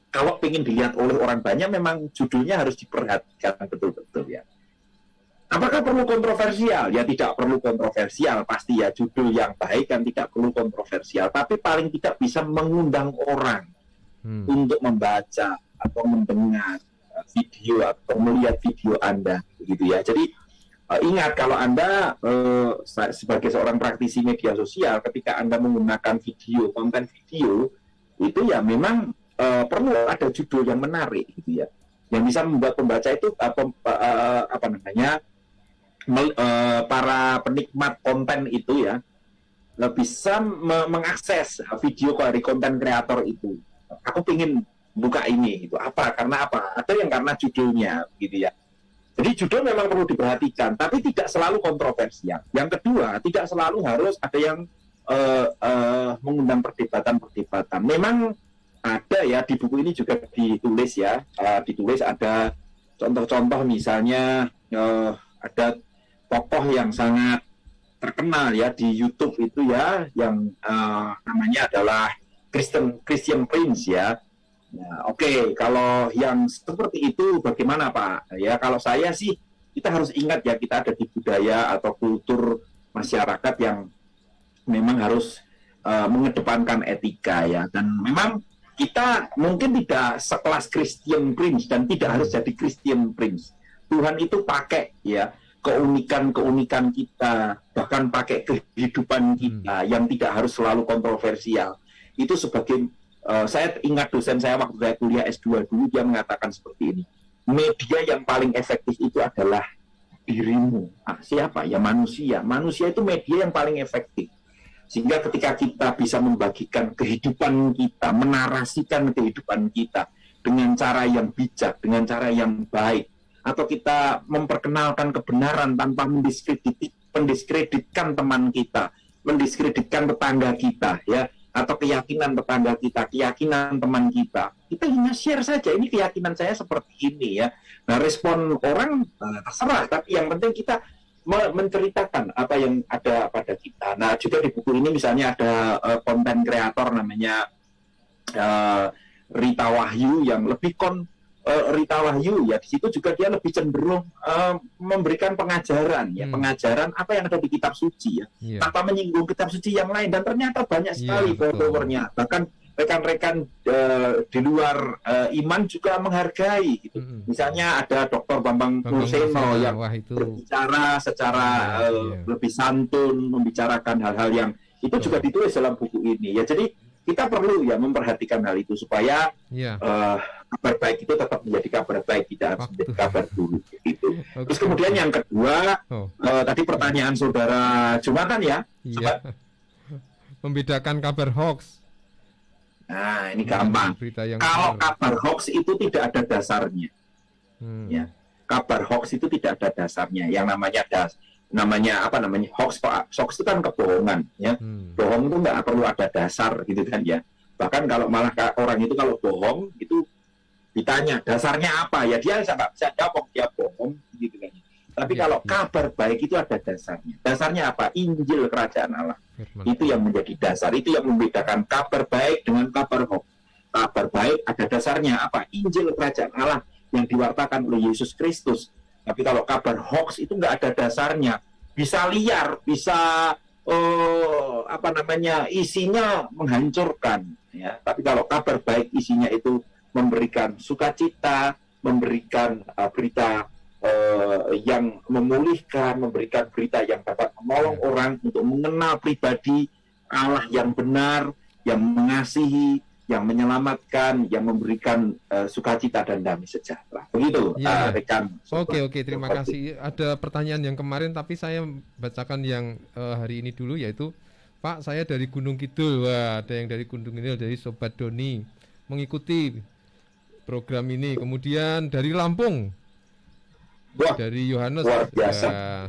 D: kalau ingin dilihat oleh orang banyak memang judulnya harus diperhatikan betul-betul ya. Apakah perlu kontroversial? Ya tidak perlu kontroversial, pasti ya judul yang baik kan tidak perlu kontroversial, tapi paling tidak bisa mengundang orang untuk membaca atau mendengar video atau melihat video Anda, begitu ya. Jadi ingat kalau Anda sebagai seorang praktisi media sosial, ketika Anda menggunakan video, konten video itu ya memang perlu ada judul yang menarik, gitu ya, yang bisa membuat pembaca itu para penikmat konten itu ya bisa mengakses video dari konten kreator itu. Aku ingin buka ini gitu. Apa? Karena apa? Ada yang karena judulnya gitu ya. Jadi judul memang perlu diperhatikan, tapi tidak selalu kontroversial. Yang kedua, tidak selalu harus ada yang mengundang perdebatan-perdebatan. Memang ada ya di buku ini juga ditulis ya, ditulis ada contoh-contoh misalnya ada tokoh yang sangat terkenal ya di YouTube itu ya, yang namanya adalah Christian Prince ya. Ya, oke, kalau yang seperti itu bagaimana Pak? Ya, kalau saya sih kita harus ingat ya, kita ada di budaya atau kultur masyarakat yang memang harus mengedepankan etika ya, dan memang kita mungkin tidak sekelas Christian Prince dan tidak harus jadi Christian Prince. Tuhan itu pakai ya keunikan-keunikan kita, bahkan pakai kehidupan kita yang tidak harus selalu kontroversial. Itu sebagai saya ingat dosen saya waktu saya kuliah S2 dulu, dia mengatakan seperti ini. Media yang paling efektif itu adalah dirimu. Siapa? Ya manusia. Manusia itu media yang paling efektif. Sehingga ketika kita bisa membagikan kehidupan kita, menarasikan kehidupan kita dengan cara yang bijak, dengan cara yang baik, atau kita memperkenalkan kebenaran tanpa mendiskreditkan teman kita, mendiskreditkan tetangga kita, ya, atau keyakinan tetangga kita, keyakinan teman kita hanya share saja, ini keyakinan saya seperti ini ya. Nah, respon orang terserah, tapi yang penting kita menceritakan apa yang ada pada kita. Nah, juga di buku ini misalnya ada konten kreator namanya Rita Wahyu yang lebih Rita Wahyu ya, di situ juga dia lebih cenderung memberikan pengajaran ya, pengajaran apa yang ada di kitab suci ya, tanpa menyinggung kitab suci yang lain, dan ternyata banyak sekali followernya, bahkan rekan-rekan di luar iman juga menghargai gitu. Misalnya ada Dr. Bambang Nurseno yang berbicara secara lebih santun, membicarakan hal-hal yang itu juga ditulis dalam buku ini ya. Jadi kita perlu ya memperhatikan hal itu supaya kabar baik itu tetap menjadi kabar baik, tidak harus menjadi kabar buruk gitu. Terus kemudian yang kedua, tadi pertanyaan saudara Jumatan ya,
C: membedakan kabar hoax.
D: Nah, ini gampang. Kalau kabar hoax itu tidak ada dasarnya, ya, kabar hoax itu tidak ada dasarnya. Yang namanya hoax itu kan kebohongan ya. Bohong itu nggak perlu ada dasar gitu kan ya. Bahkan kalau malah orang itu kalau bohong itu ditanya dasarnya apa ya, dia nggak bisa jawab, dia bohong gitu kan. Tapi kalau kabar baik itu ada dasarnya. Dasarnya apa? Injil kerajaan Allah. Itu yang menjadi dasar, itu yang membedakan kabar baik dengan kabar hoax. Kabar baik ada dasarnya apa? Injil kerajaan Allah yang diwartakan oleh Yesus Kristus. Tapi kalau kabar hoax itu nggak ada dasarnya, bisa liar, bisa isinya menghancurkan. Ya. Tapi kalau kabar baik isinya itu memberikan sukacita, memberikan berita yang memulihkan, memberikan berita yang dapat menolong orang untuk mengenal pribadi Allah yang benar, yang mengasihi, yang menyelamatkan, yang memberikan sukacita dan damai sejahtera. Begitu, rekan.
C: Oke, terima kasih. Ada pertanyaan yang kemarin, tapi saya bacakan yang hari ini dulu, yaitu Pak, saya dari Gunung Kidul. Wah, ada yang dari Gunung Kidul, dari Sobat Doni mengikuti program ini. Kemudian dari Lampung, dari Yohanes,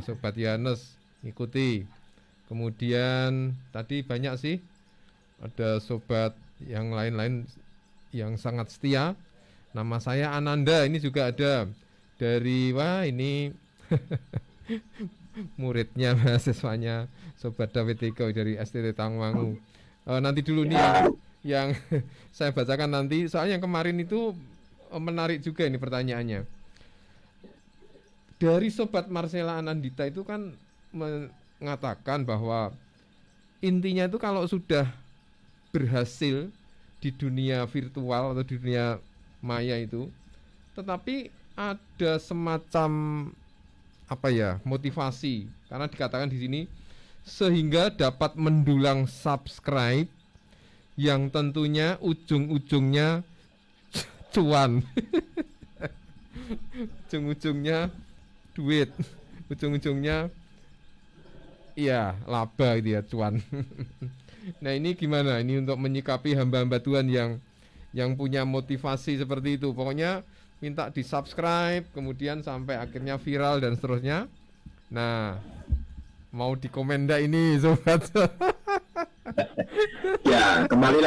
C: Sobat Yohanes ikuti. Kemudian tadi banyak sih, ada sobat yang lain-lain yang sangat setia. Nama saya Ananda, ini juga ada dari ini muridnya, mahasiswanya Sobat David Eko dari STT Tangwangu. Nanti dulu nih yang saya bacakan nanti, soalnya yang kemarin itu menarik juga ini pertanyaannya. Dari Sobat Marcella Anandita itu kan mengatakan bahwa intinya itu kalau sudah berhasil di dunia virtual atau di dunia maya itu, tetapi ada semacam motivasi, karena dikatakan di sini sehingga dapat mendulang subscribe yang tentunya ujung-ujungnya cuan. Ujung-ujungnya duit, ujung-ujungnya laba gitu ya, cuan. Nah, ini gimana ini untuk menyikapi hamba-hamba Tuhan yang yang punya motivasi seperti itu. Pokoknya minta di-subscribe, kemudian sampai akhirnya viral dan seterusnya. Nah, mau dikomen ndak ini sobat?
D: Ya, kembali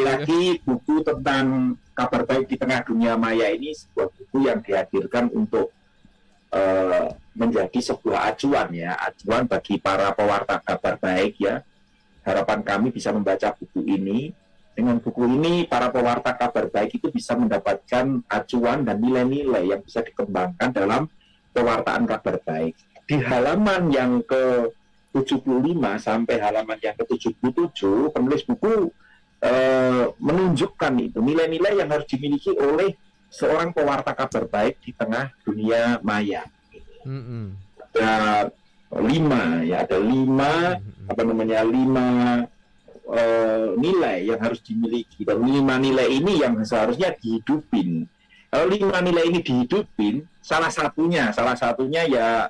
D: lagi buku tentang kabar baik di tengah dunia maya ini sebuah buku yang dihadirkan untuk menjadi sebuah acuan bagi para pewarta kabar baik ya. Harapan kami bisa membaca buku ini. Dengan buku ini para pewarta kabar baik itu bisa mendapatkan acuan dan nilai-nilai yang bisa dikembangkan dalam pewartaan kabar baik. Di halaman yang ke-75 sampai halaman yang ke-77, penulis buku menunjukkan itu nilai-nilai yang harus dimiliki oleh seorang pewarta kabar baik di tengah dunia maya. Ada lima nilai yang harus dimiliki, dan 5 nilai ini yang seharusnya dihidupin. Kalau 5 nilai ini dihidupin, salah satunya ya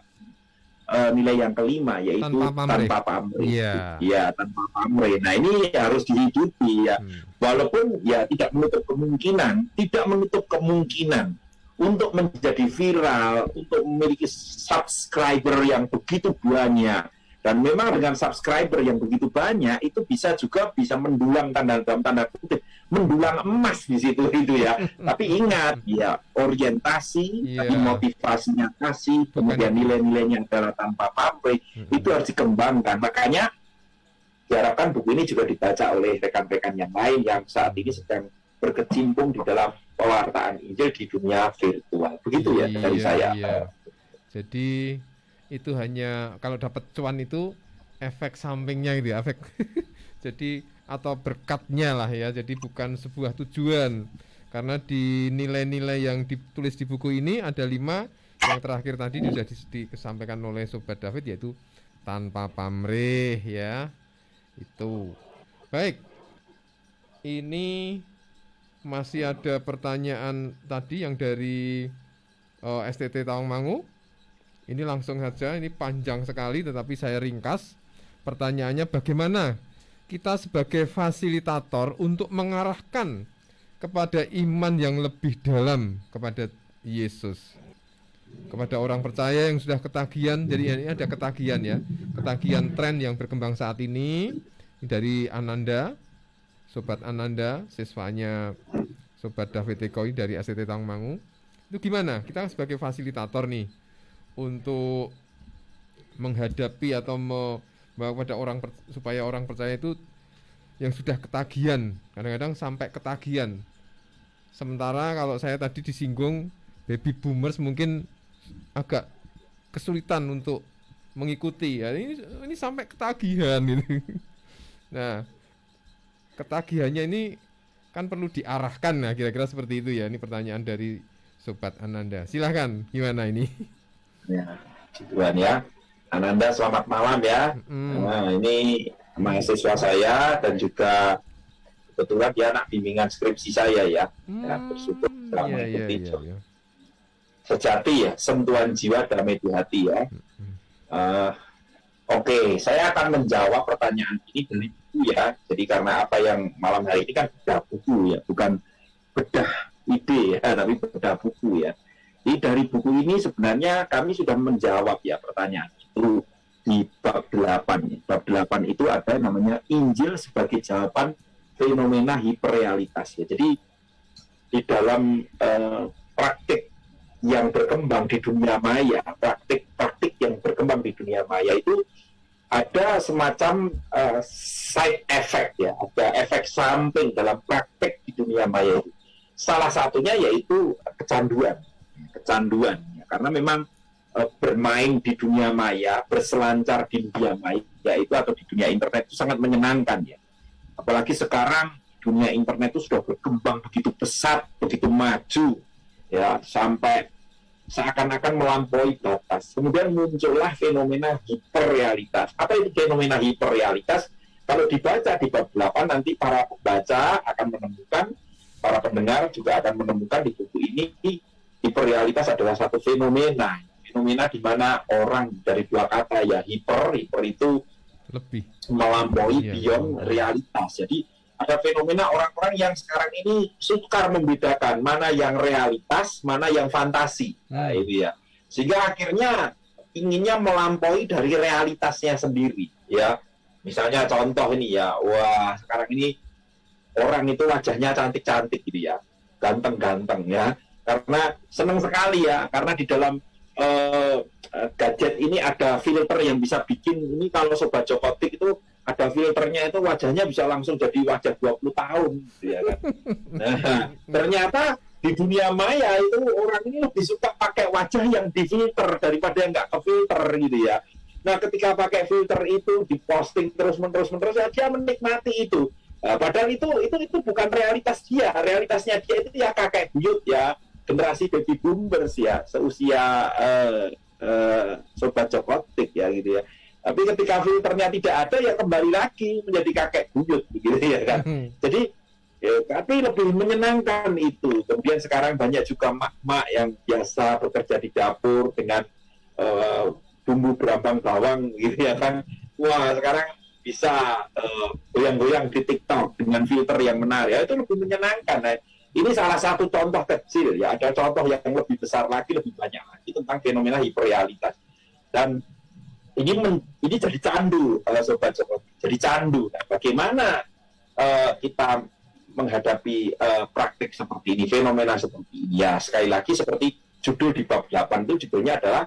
D: nilai yang kelima, yaitu tanpa pamrih. Ya, tanpa pamrih. Nah, ini harus dihidupi ya. Walaupun ya tidak menutup kemungkinan untuk menjadi viral, untuk memiliki subscriber yang begitu banyak. Dan memang dengan subscriber yang begitu banyak itu bisa mendulang dalam tanda kutip mendulang emas di situ itu ya. Tapi ingat ya, orientasi, motivasinya kasih, kemudian nilai-nilainya adalah tanpa pamrih, itu harus dikembangkan. Makanya diharapkan buku ini juga dibaca oleh rekan-rekan yang lain yang saat ini sedang berkecimpung di dalam pewartaan Injil di dunia virtual. Begitu ya dari saya.
C: Jadi itu hanya kalau dapat cuan itu efek sampingnya gitu ya, efek jadi atau berkatnya lah ya, jadi bukan sebuah tujuan. Karena di nilai-nilai yang ditulis di buku ini ada 5, yang terakhir tadi sudah disampaikan oleh Sobat David, yaitu tanpa pamrih ya. Itu baik, ini masih ada pertanyaan tadi yang dari STT Tawangmangu. Ini langsung saja, ini panjang sekali tetapi saya ringkas. Pertanyaannya, bagaimana kita sebagai fasilitator untuk mengarahkan kepada iman yang lebih dalam kepada Yesus, kepada orang percaya yang sudah ketagihan. Jadi ini ada ketagihan ya, ketagihan tren yang berkembang saat ini. Dari Ananda, Sobat Ananda, siswanya Sobat David Ekoi dari STT Tawangmangu. Itu gimana kita sebagai fasilitator nih untuk menghadapi atau membawa kepada supaya orang percaya itu yang sudah ketagihan, kadang-kadang sampai ketagihan. Sementara kalau saya tadi disinggung baby boomers mungkin agak kesulitan untuk mengikuti ya, ini sampai ketagihan gitu. Nah, ketagihannya ini kan perlu diarahkan, nah kira-kira seperti itu ya. Ini pertanyaan dari Sobat Ananda. Silahkan, gimana ini?
D: Ya, Tuhan ya. Ananda, selamat malam ya. Nah, ini mahasiswa saya dan juga kebetulan dia anak bimbingan skripsi saya ya. Bersyukur telah mengikuti. Sejati ya, sentuhan jiwa damai di hati ya. Oke, saya akan menjawab pertanyaan ini dari buku ya. Jadi karena apa yang malam hari ini kan bedah buku ya, bukan bedah ide ya, tapi bedah buku ya. Jadi dari buku ini sebenarnya kami sudah menjawab ya pertanyaan itu di bab 8. Bab 8 itu ada namanya Injil sebagai jawaban fenomena hiperrealitas ya. Jadi di dalam praktik yang berkembang di dunia maya, praktik yang berkembang di dunia maya itu ada semacam side effect ya, ada efek samping dalam praktik di dunia maya itu. Salah satunya yaitu kecanduan ya. Karena memang bermain di dunia maya, berselancar di dunia maya itu atau di dunia internet itu sangat menyenangkan ya. Apalagi sekarang dunia internet itu sudah berkembang begitu pesat, begitu maju ya, sampai seakan-akan melampaui batas. Kemudian muncullah fenomena hiperrealitas. Apa itu fenomena hiperrealitas? Kalau dibaca di bab 8 nanti para pembaca akan menemukan, para pendengar juga akan menemukan di buku ini, hiperrealitas adalah satu fenomena di mana orang dari dua kata ya, hiper itu lebih melampaui, beyond realitas. Jadi Ada fenomena orang-orang yang sekarang ini sukar membedakan mana yang realitas, mana yang fantasi. Nah, itu ya. Sehingga akhirnya inginnya melampaui dari realitasnya sendiri, ya. Misalnya contoh ini ya, wah sekarang ini orang itu wajahnya cantik-cantik gitu ya, ganteng-ganteng ya. Karena senang sekali ya, karena di dalam gadget ini ada filter yang bisa bikin ini kalau Sobat Jokotik itu ada filternya itu wajahnya bisa langsung jadi wajah 20 tahun gitu ya kan. Nah, ternyata di dunia maya itu orang ini lebih suka pakai wajah yang difilter daripada yang nggak kefilter gitu ya. Nah, ketika pakai filter itu diposting terus-menerus ya dia menikmati itu. Nah, padahal itu bukan realitas dia. Realitasnya dia itu ya kakek buyut ya, generasi baby boomers ya, seusia Sobat Jokotik ya gitu ya. Tapi ketika filternya tidak ada ya kembali lagi menjadi kakek buyut gitu ya kan. Jadi tapi lebih menyenangkan itu. Kemudian sekarang banyak juga mak-mak yang biasa bekerja di dapur dengan bumbu berambang bawang gitu ya kan. Wah sekarang bisa goyang-goyang di TikTok dengan filter yang menarik ya, itu lebih menyenangkan. Nah, ini salah satu contoh kecil ya, ada contoh yang lebih besar lagi, lebih banyak lagi tentang fenomena hiperrealitas. Dan ini jadi candu Sobat Jokotik, jadi candu. Nah, bagaimana kita menghadapi praktik seperti ini, fenomena seperti ini? Ya sekali lagi seperti judul di bab 8 itu judulnya adalah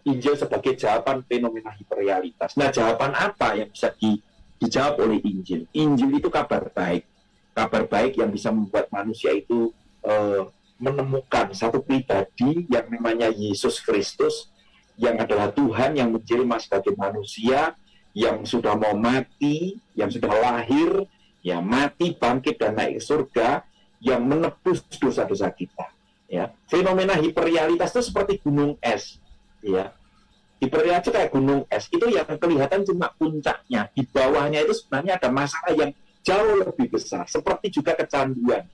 D: Injil sebagai jawaban fenomena hiperrealitas. Nah, jawaban apa yang bisa dijawab oleh Injil? Injil itu kabar baik yang bisa membuat manusia itu menemukan satu pribadi yang namanya Yesus Kristus, yang adalah Tuhan yang menjelma sebagai manusia, yang sudah mau mati, yang sudah lahir, yang mati, bangkit dan naik ke surga, yang menebus dosa-dosa kita. Ya, fenomena hiperrealitas itu seperti gunung es. Ya, hiperrealitas itu kayak gunung es. Itu yang kelihatan cuma puncaknya. Di bawahnya itu sebenarnya ada masalah yang jauh lebih besar. Seperti juga kecanduan.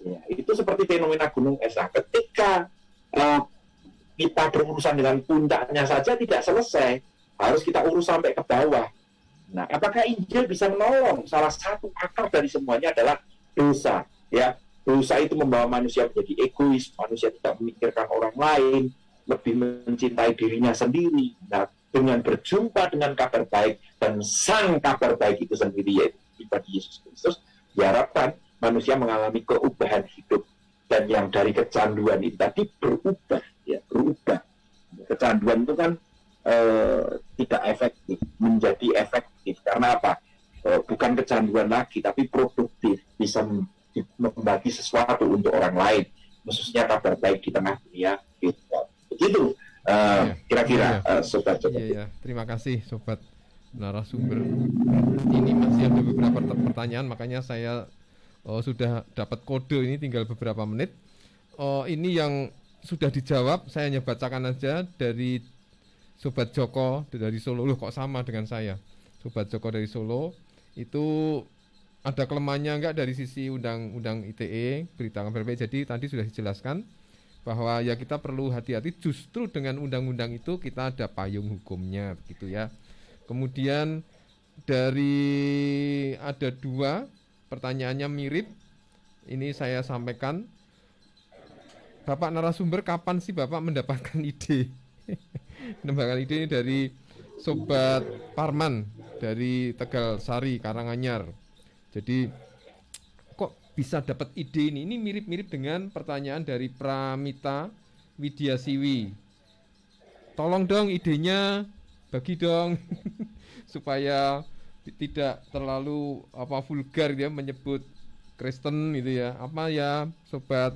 D: Ya, itu seperti fenomena gunung es. Nah, ketika kita berurusan dengan puncaknya saja tidak selesai, harus kita urus sampai ke bawah. Nah, apakah Injil bisa menolong? Salah satu akar dari semuanya adalah dosa. Ya, dosa itu membawa manusia menjadi egois, manusia tidak memikirkan orang lain, lebih mencintai dirinya sendiri. Nah, dengan berjumpa dengan kabar baik dan sang kabar baik itu sendiri, yaitu pribadi Yesus Kristus, diharapkan manusia mengalami keubahan hidup. Dan yang dari kecanduan itu tadi berubah. Kecanduan itu kan tidak efektif, menjadi efektif. Karena apa? Bukan kecanduan lagi, tapi produktif, bisa membagi sesuatu untuk orang lain, khususnya kabar baik di tengah dunia. Begitu kira-kira Sobat Jokotik.
C: Iya. Terima kasih Sobat narasumber. Ini masih ada beberapa pertanyaan, makanya saya sudah dapat kode ini tinggal beberapa menit. Ini yang sudah dijawab, saya hanya bacakan aja dari Sobat Joko dari Solo. Loh, kok sama dengan saya? Sobat Joko dari Solo itu ada kelemahannya enggak dari sisi undang-undang ITE, berita kabar baik. Jadi tadi sudah dijelaskan bahwa ya kita perlu hati-hati, justru dengan undang-undang itu kita ada payung hukumnya begitu ya. Kemudian dari ada dua pertanyaannya mirip, ini saya sampaikan. Bapak narasumber, kapan sih Bapak mendapatkan ide? Mendapatkan ide ini dari Sobat Parman dari Tegal Sari, Karanganyar. Jadi kok bisa dapat ide ini? Ini mirip-mirip dengan pertanyaan dari Pramita Widyasiwi. Tolong dong idenya, bagi dong supaya tidak terlalu vulgar ya menyebut Kristen gitu ya. Apa ya Sobat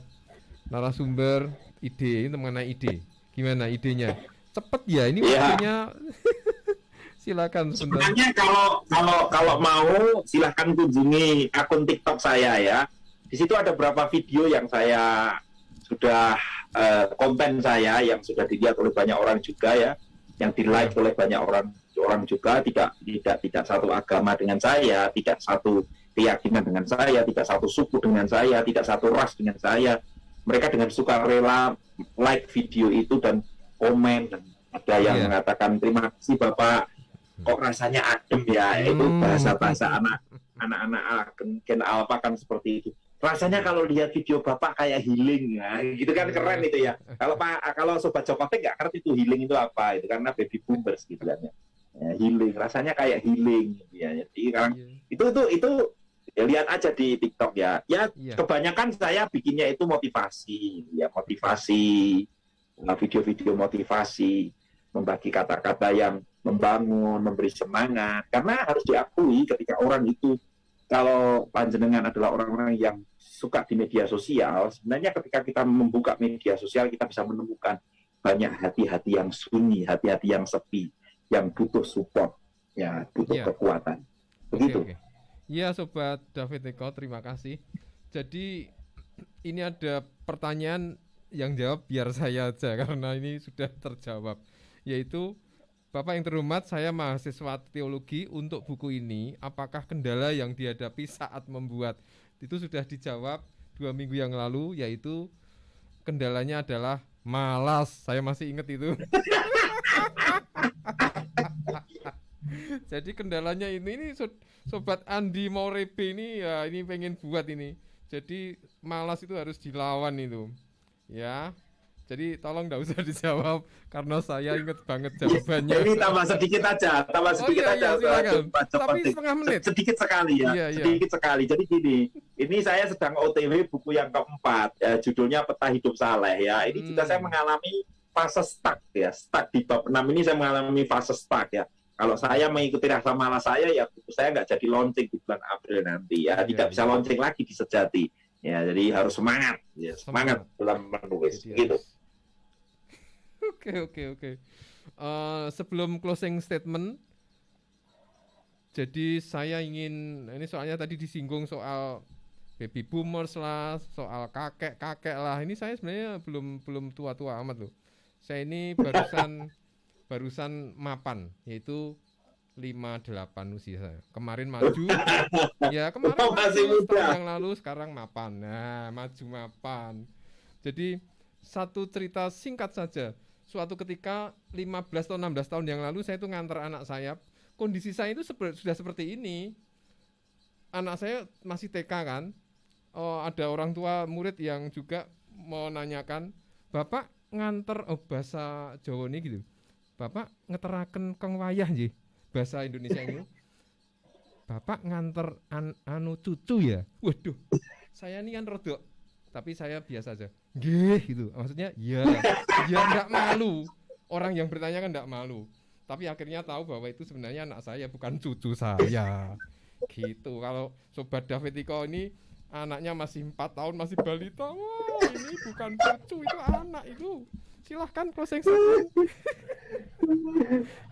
C: narasumber, ide mengenai ide, gimana idenya? Cepet ya ini waktunya. Silakan sebentar.
D: Sebenarnya kalau mau silakan kunjungi akun TikTok saya ya. Di situ ada beberapa video yang saya sudah konten saya yang sudah dilihat oleh banyak orang juga ya, yang di like oleh banyak orang juga, tidak satu agama dengan saya, tidak satu keyakinan dengan saya, tidak satu suku dengan saya, tidak satu ras dengan saya. Mereka dengan sukarela like video itu dan komen, dan ada yang mengatakan terima kasih Bapak, kok rasanya adem ya, itu bahasa anak anak-anak Gen Alpha kan seperti itu. Rasanya kalau lihat video Bapak kayak healing ya, gitu kan keren itu ya. Kalau Sobat Jokotek nggak ngerti itu healing itu apa, itu karena baby boomers gitu kan ya. Healing, rasanya kayak healing gitu ya. Jadi kan itu ya lihat aja di TikTok ya. Ya kebanyakan saya bikinnya itu motivasi, ya motivasi, video-video motivasi, membagi kata-kata yang membangun, memberi semangat. Karena harus diakui ketika orang itu, kalau panjenengan adalah orang-orang yang suka di media sosial, sebenarnya ketika kita membuka media sosial kita bisa menemukan banyak hati-hati yang sunyi, hati-hati yang sepi, yang butuh support, ya butuh kekuatan. Begitu.
C: Iya, Sobat David Eko, terima kasih. Jadi ini ada pertanyaan yang jawab biar saya aja karena ini sudah terjawab, yaitu Bapak yang terhormat, saya mahasiswa teologi. Untuk buku ini, apakah kendala yang dihadapi saat membuat? Itu sudah dijawab 2 minggu yang lalu, yaitu kendalanya adalah malas. Saya masih ingat itu. Jadi kendalanya ini Sobat Andi Maurebe ini ya, ini pengen buat ini. Jadi malas itu harus dilawan itu. Ya. Jadi tolong enggak usah dijawab karena saya ingat banget jawabannya.
D: Ini tambah sedikit aja,
C: silakan. Tapi setengah menit.
D: Sedikit sekali ya, sedikit sekali. Jadi gini, ini saya sedang OTW buku yang keempat, judulnya Peta Hidup Saleh ya. Ini juga saya mengalami fase stuck ya, stuck di bab 6 ini saya mengalami fase stuck ya. Kalau saya mengikuti rasa malas saya, ya buku saya nggak jadi launching di bulan April nanti ya, tidak bisa launching lagi di Sejati. Ya, jadi harus semangat, ya, semangat dalam menulis, gitu.
C: Oke. Sebelum closing statement, jadi saya ingin, ini soalnya tadi disinggung soal baby boomers lah, soal kakek lah. Ini saya sebenarnya belum tua-tua amat loh. Saya ini barusan mapan, yaitu 58 usia saya. Kemarin maju, ya kemarin
D: masih muda.
C: Tahun yang lalu, sekarang mapan. Nah, maju mapan. Jadi satu cerita singkat saja. Suatu ketika 15 atau 16 tahun yang lalu saya itu ngantar anak saya. Kondisi saya itu sudah seperti ini. Anak saya masih TK kan. Ada orang tua murid yang juga menanyakan, Bapak nganter bahasa Jawa ini gitu. Bapak ngeteraken keng wayah nggih. Bahasa Indonesia ini. Bapak nganter anu cucu ya. Waduh. Saya ini kan rodok, tapi saya biasa aja. Nggih gitu. Maksudnya ya enggak malu. Orang yang bertanya kan enggak malu. Tapi akhirnya tahu bahwa itu sebenarnya anak saya, bukan cucu saya. Gitu. Kalau Sobat David Iko ini anaknya masih 4 tahun, masih balita. Wah, ini bukan cucu, itu anak itu. Silahkan closing statement.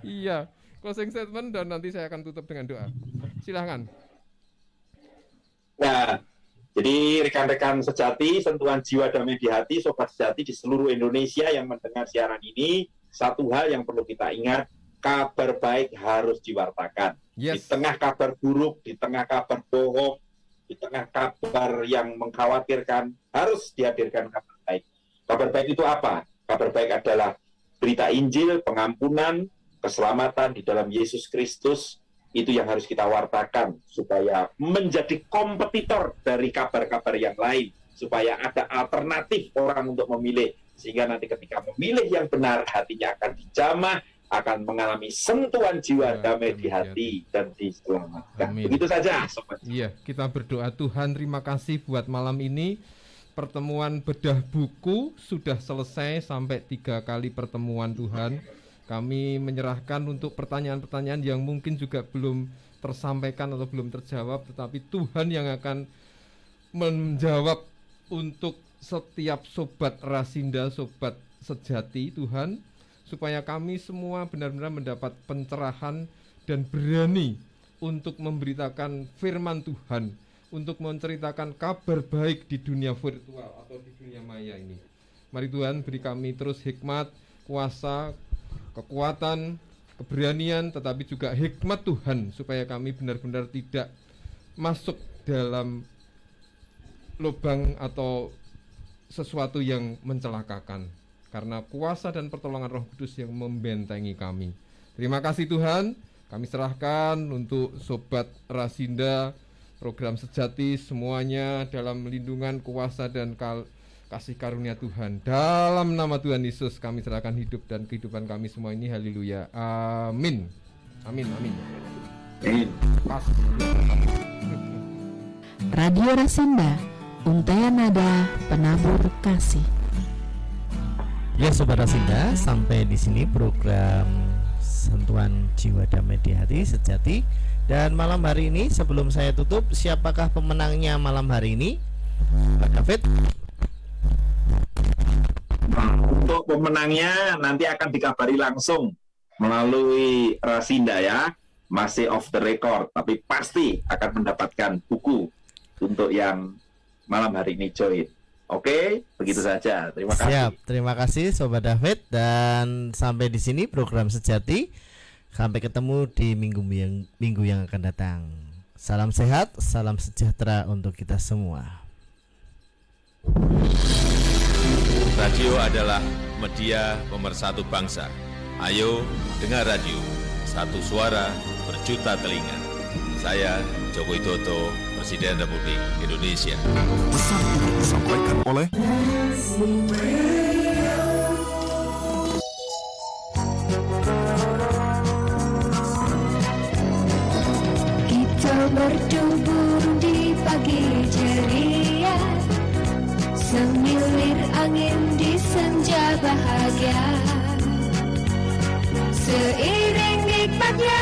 C: Iya, closing statement dan nanti saya akan tutup dengan doa. Silahkan.
D: Nah, jadi rekan-rekan Sejati, sentuhan jiwa damai di hati, Sobat Sejati di seluruh Indonesia yang mendengar siaran ini, satu hal yang perlu kita ingat, kabar baik harus diwartakan. Di tengah kabar buruk, di tengah kabar bohong, di tengah kabar yang mengkhawatirkan, harus dihadirkan kabar baik. Kabar baik itu apa? Kabar baik adalah berita Injil, pengampunan, keselamatan di dalam Yesus Kristus. Itu yang harus kita wartakan supaya menjadi kompetitor dari kabar-kabar yang lain, supaya ada alternatif orang untuk memilih, sehingga nanti ketika memilih yang benar, hatinya akan dijamah, akan mengalami sentuhan jiwa damai di hati dan diselamatkan.
C: Amin.
D: Begitu saja, Sobat.
C: Iya, kita berdoa. Tuhan, terima kasih buat malam ini. Pertemuan bedah buku sudah selesai sampai 3 kali pertemuan Tuhan. Kami menyerahkan untuk pertanyaan-pertanyaan yang mungkin juga belum tersampaikan atau belum terjawab, tetapi Tuhan yang akan menjawab untuk setiap Sobat Rasinda, Sobat Sejati Tuhan, supaya kami semua benar-benar mendapat pencerahan dan berani untuk memberitakan firman Tuhan, untuk menceritakan kabar baik di dunia virtual atau di dunia maya ini. Mari Tuhan beri kami terus hikmat, kuasa, kekuatan, keberanian, tetapi juga hikmat Tuhan, supaya kami benar-benar tidak masuk dalam lubang atau sesuatu yang mencelakakan, karena kuasa dan pertolongan Roh Kudus yang membentengi kami. Terima kasih Tuhan, kami serahkan untuk Sobat Rasinda, program Sejati semuanya dalam lindungan kuasa dan kasih karunia Tuhan. Dalam nama Tuhan Yesus kami serahkan hidup dan kehidupan kami semua ini. Haleluya. Amin. Amin. Amin.
A: Radio Rasinda, untaian nada penabur kasih.
B: Ya Sobat Rasinda, sampai di sini program Sentuhan Jiwa Damai di Hati Sejati. Dan malam hari ini sebelum saya tutup, siapakah pemenangnya malam hari ini? Pak David.
D: Untuk pemenangnya nanti akan dikabari langsung melalui Rasinda ya. Masih off the record, tapi pasti akan mendapatkan buku untuk yang malam hari ini join. Oke, begitu saja. Terima kasih.
B: Siap, terima kasih Sobat David. Dan sampai di sini program Sejati. Sampai ketemu di minggu yang akan datang. Salam sehat, salam sejahtera untuk kita semua.
E: Radio adalah media pemersatu bangsa. Ayo dengar radio, satu suara berjuta telinga. Saya Joko Widodo, Presiden Republik Indonesia.
F: Pesan ini disampaikan oleh
G: Kita berjubur di pagi ceria, semilir angin di senja bahagia. Seiring nikmatnya